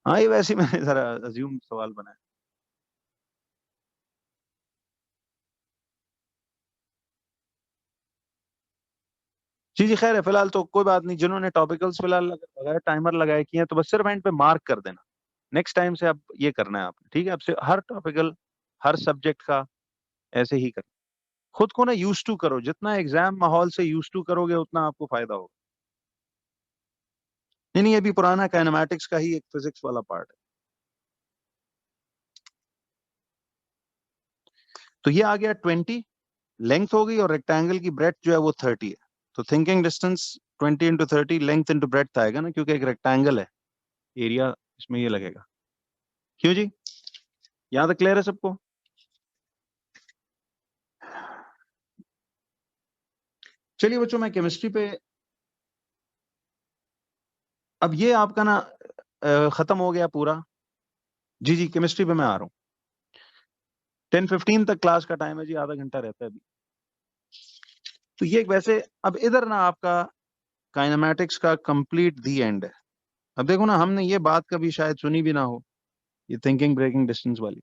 हाँ ये वैसे ही मैंने जरा अज्यूम सवाल बनाया। जी जी खैर है, फिलहाल तो कोई बात नहीं, जिन्होंने टॉपिकल्स फिलहाल लगाया टाइमर लगाए किए हैं तो बस सिर्फ एंड पे मार्क कर देना। नेक्स्ट टाइम से अब ये करना है आपने, ठीक है? आपसे हर टॉपिकल, हर सब्जेक्ट का ऐसे ही करना। खुद को ना यूज टू करो, जितना एग्जाम माहौल से यूज टू करोगे उतना आपको फायदा होगा। नहीं, ये भी पुराना काइनेमैटिक्स का ही एक फिजिक्स वाला पार्ट है। तो ये आ गया 20, लेंथ हो गई, और रेक्टेंगल की ब्रेथ जो है वो 30 है। तो thinking distance 20 into 30, length into breadth आएगा ना, क्योंकि एक रेक्टेंगल है, एरिया इसमें ये लगेगा। क्यों जी, यहां तक क्लियर है सबको? चलिए बच्चों, मैं केमिस्ट्री पे, अब ये आपका ना खत्म हो गया पूरा। जी जी, केमिस्ट्री पे मैं आ रहा हूँ। 10:15 तक क्लास का टाइम है जी, आधा घंटा रहता है अभी। तो ये वैसे अब इधर ना आपका काइनेमैटिक्स का कंप्लीट दी एंड है। अब देखो ना, हमने ये बात कभी शायद सुनी भी ना हो, ये थिंकिंग ब्रेकिंग डिस्टेंस वाली।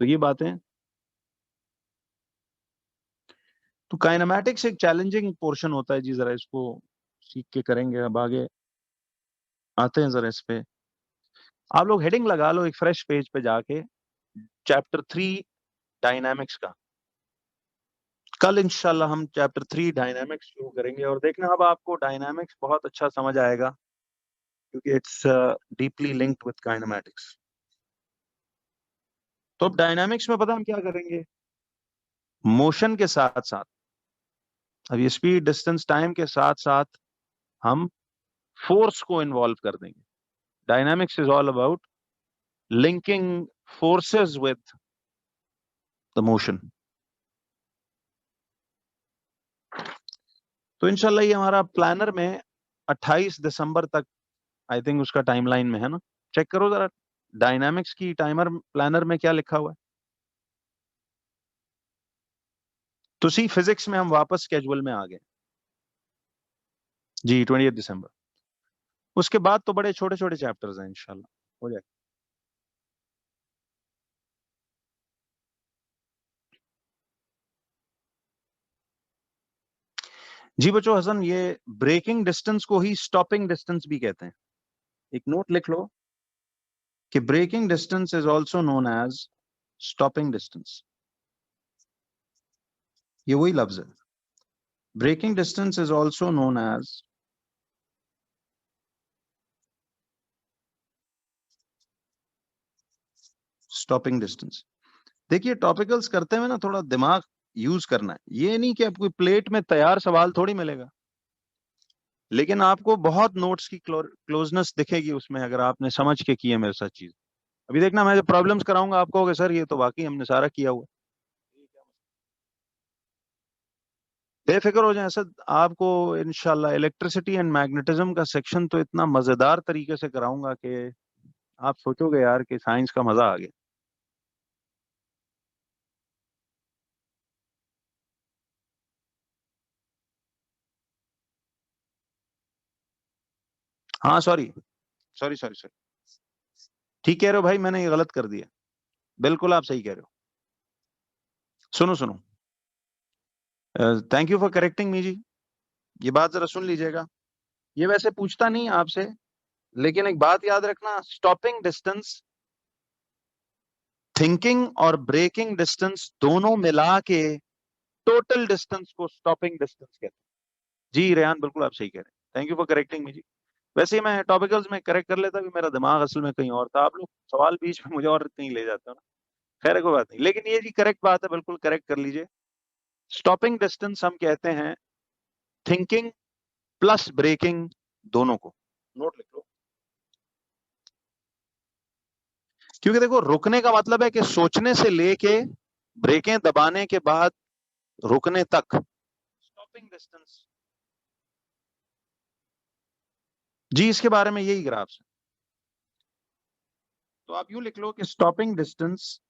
तो ये बातें, तो काइनेमैटिक्स एक चैलेंजिंग पोर्शन होता है जी, जरा इसको सीख के करेंगे। अब आगे आते हैं जरा इस पे। आप लोग हेडिंग लगा लो एक फ्रेश पेज पे जाके, चैप्टर 3 डायनामिक्स का। कल इंशाल्लाह हम चैप्टर 3 डायनामिक्स शुरू करेंगे, और देखना अब आपको डायनामिक्स बहुत अच्छा समझ आएगा, क्योंकि it's deeply linked with kinematics. तो अब डायनामिक्स में पता हम क्या करेंगे, मोशन के साथ साथ, अब ये स्पीड डिस्टेंस टाइम के साथ साथ हम फोर्स को इन्वॉल्व कर देंगे। Dynamics is all about linking forces with the motion. तो इंशाल्लाह ये हमारा प्लानर में 28 दिसंबर तक, आई थिंक उसका टाइमलाइन में है ना, चेक करो जरा डायनामिक्स की टाइमर प्लानर में क्या लिखा हुआ है। तो सी फिजिक्स में हम वापस स्केजुअल में आ गए जी, 28 दिसंबर। उसके बाद तो बड़े छोटे छोटे चैप्टर्स हैं, इंशाल्लाह हो जाए। जी बच्चों, हसन, ये ब्रेकिंग डिस्टेंस को ही स्टॉपिंग डिस्टेंस भी कहते हैं। एक नोट लिख लो कि braking distance is also known as stopping distance. ये वही लफ्ज है, braking distance is also known as stopping distance. देखिए, टॉपिकल्स करते हुए ना थोड़ा दिमाग यूज करना है। ये नहीं कि आपको प्लेट में तैयार सवाल थोड़ी मिलेगा, लेकिन आपको बहुत नोट्स की क्लोजनेस दिखेगी उसमें, अगर आपने समझ के किए मेरे साथ चीज। अभी देखना, मैं जब प्रॉब्लम्स कराऊंगा आप कहोगे सर ये तो वाकई हमने सारा किया हुआ। बेफिक्र हो जाए सर, आपको इंशाल्लाह इलेक्ट्रिसिटी एंड मैग्नेटिज्म का सेक्शन तो इतना मजेदार तरीके से कराऊंगा कि आप सोचोगे यार कि साइंस का मजा आ गया। हाँ, सॉरी सॉरी सॉरी सॉरी, ठीक कह रहे हो भाई, मैंने ये गलत कर दिया। बिल्कुल आप सही कह रहे हो। सुनो सुनो, thank you for correcting me जी। ये बात जरा सुन लीजिएगा, ये वैसे पूछता नहीं आपसे, लेकिन एक बात याद रखना, स्टॉपिंग डिस्टेंस, थिंकिंग और ब्रेकिंग डिस्टेंस दोनों मिला के टोटल डिस्टेंस को स्टॉपिंग डिस्टेंस कहते हैं। जी रेहान, बिल्कुल आप सही कह रहे हैं, thank you for correcting me जी। वैसे ही मैं टॉपिकल्स में करेक्ट कर लेता भी, मेरा दिमाग असल में कहीं और था, आप लोग सवाल बीच में मुझे और कहीं ले जाते हो ना। खैर कोई बात नहीं, लेकिन ये जी करेक्ट बात है, बिल्कुल करेक्ट कर लीजिए। स्टॉपिंग डिस्टेंस हम कहते हैं थिंकिंग प्लस ब्रेकिंग दोनों को। नोट लिख लो, क्योंकि देखो रुकने का मतलब है कि सोचने से लेके ब्रेकें दबाने के बाद रुकने तक स्टॉपिंग डिस्टेंस। जी, इसके बारे में यही ग्राफ है। तो आप यूं लिख लो कि stopping distance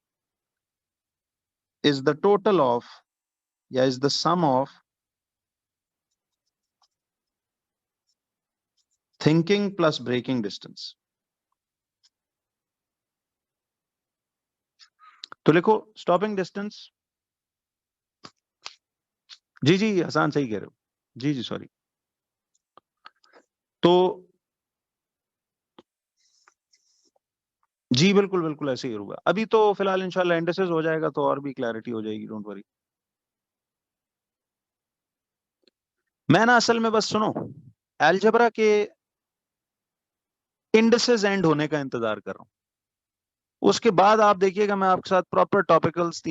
is the total of, या is the sum of thinking plus braking distance. तो लिखो स्टॉपिंग डिस्टेंस, जी जी आसान, सही कह रहे हो, जी जी सॉरी। तो जी बिल्कुल बिल्कुल ऐसे ही होगा। अभी तो फिलहाल इंशाल्लाह इंडिसेस हो जाएगा तो और भी क्लैरिटी हो जाएगी, डोंट वरी। मैं ना असल में बस सुनो, अलजेब्रा के इंडिसेस एंड होने का इंतजार कर रहा हूँ। उसके बाद आप देखिएगा मैं आपके साथ प्रॉपर टॉपिकल्स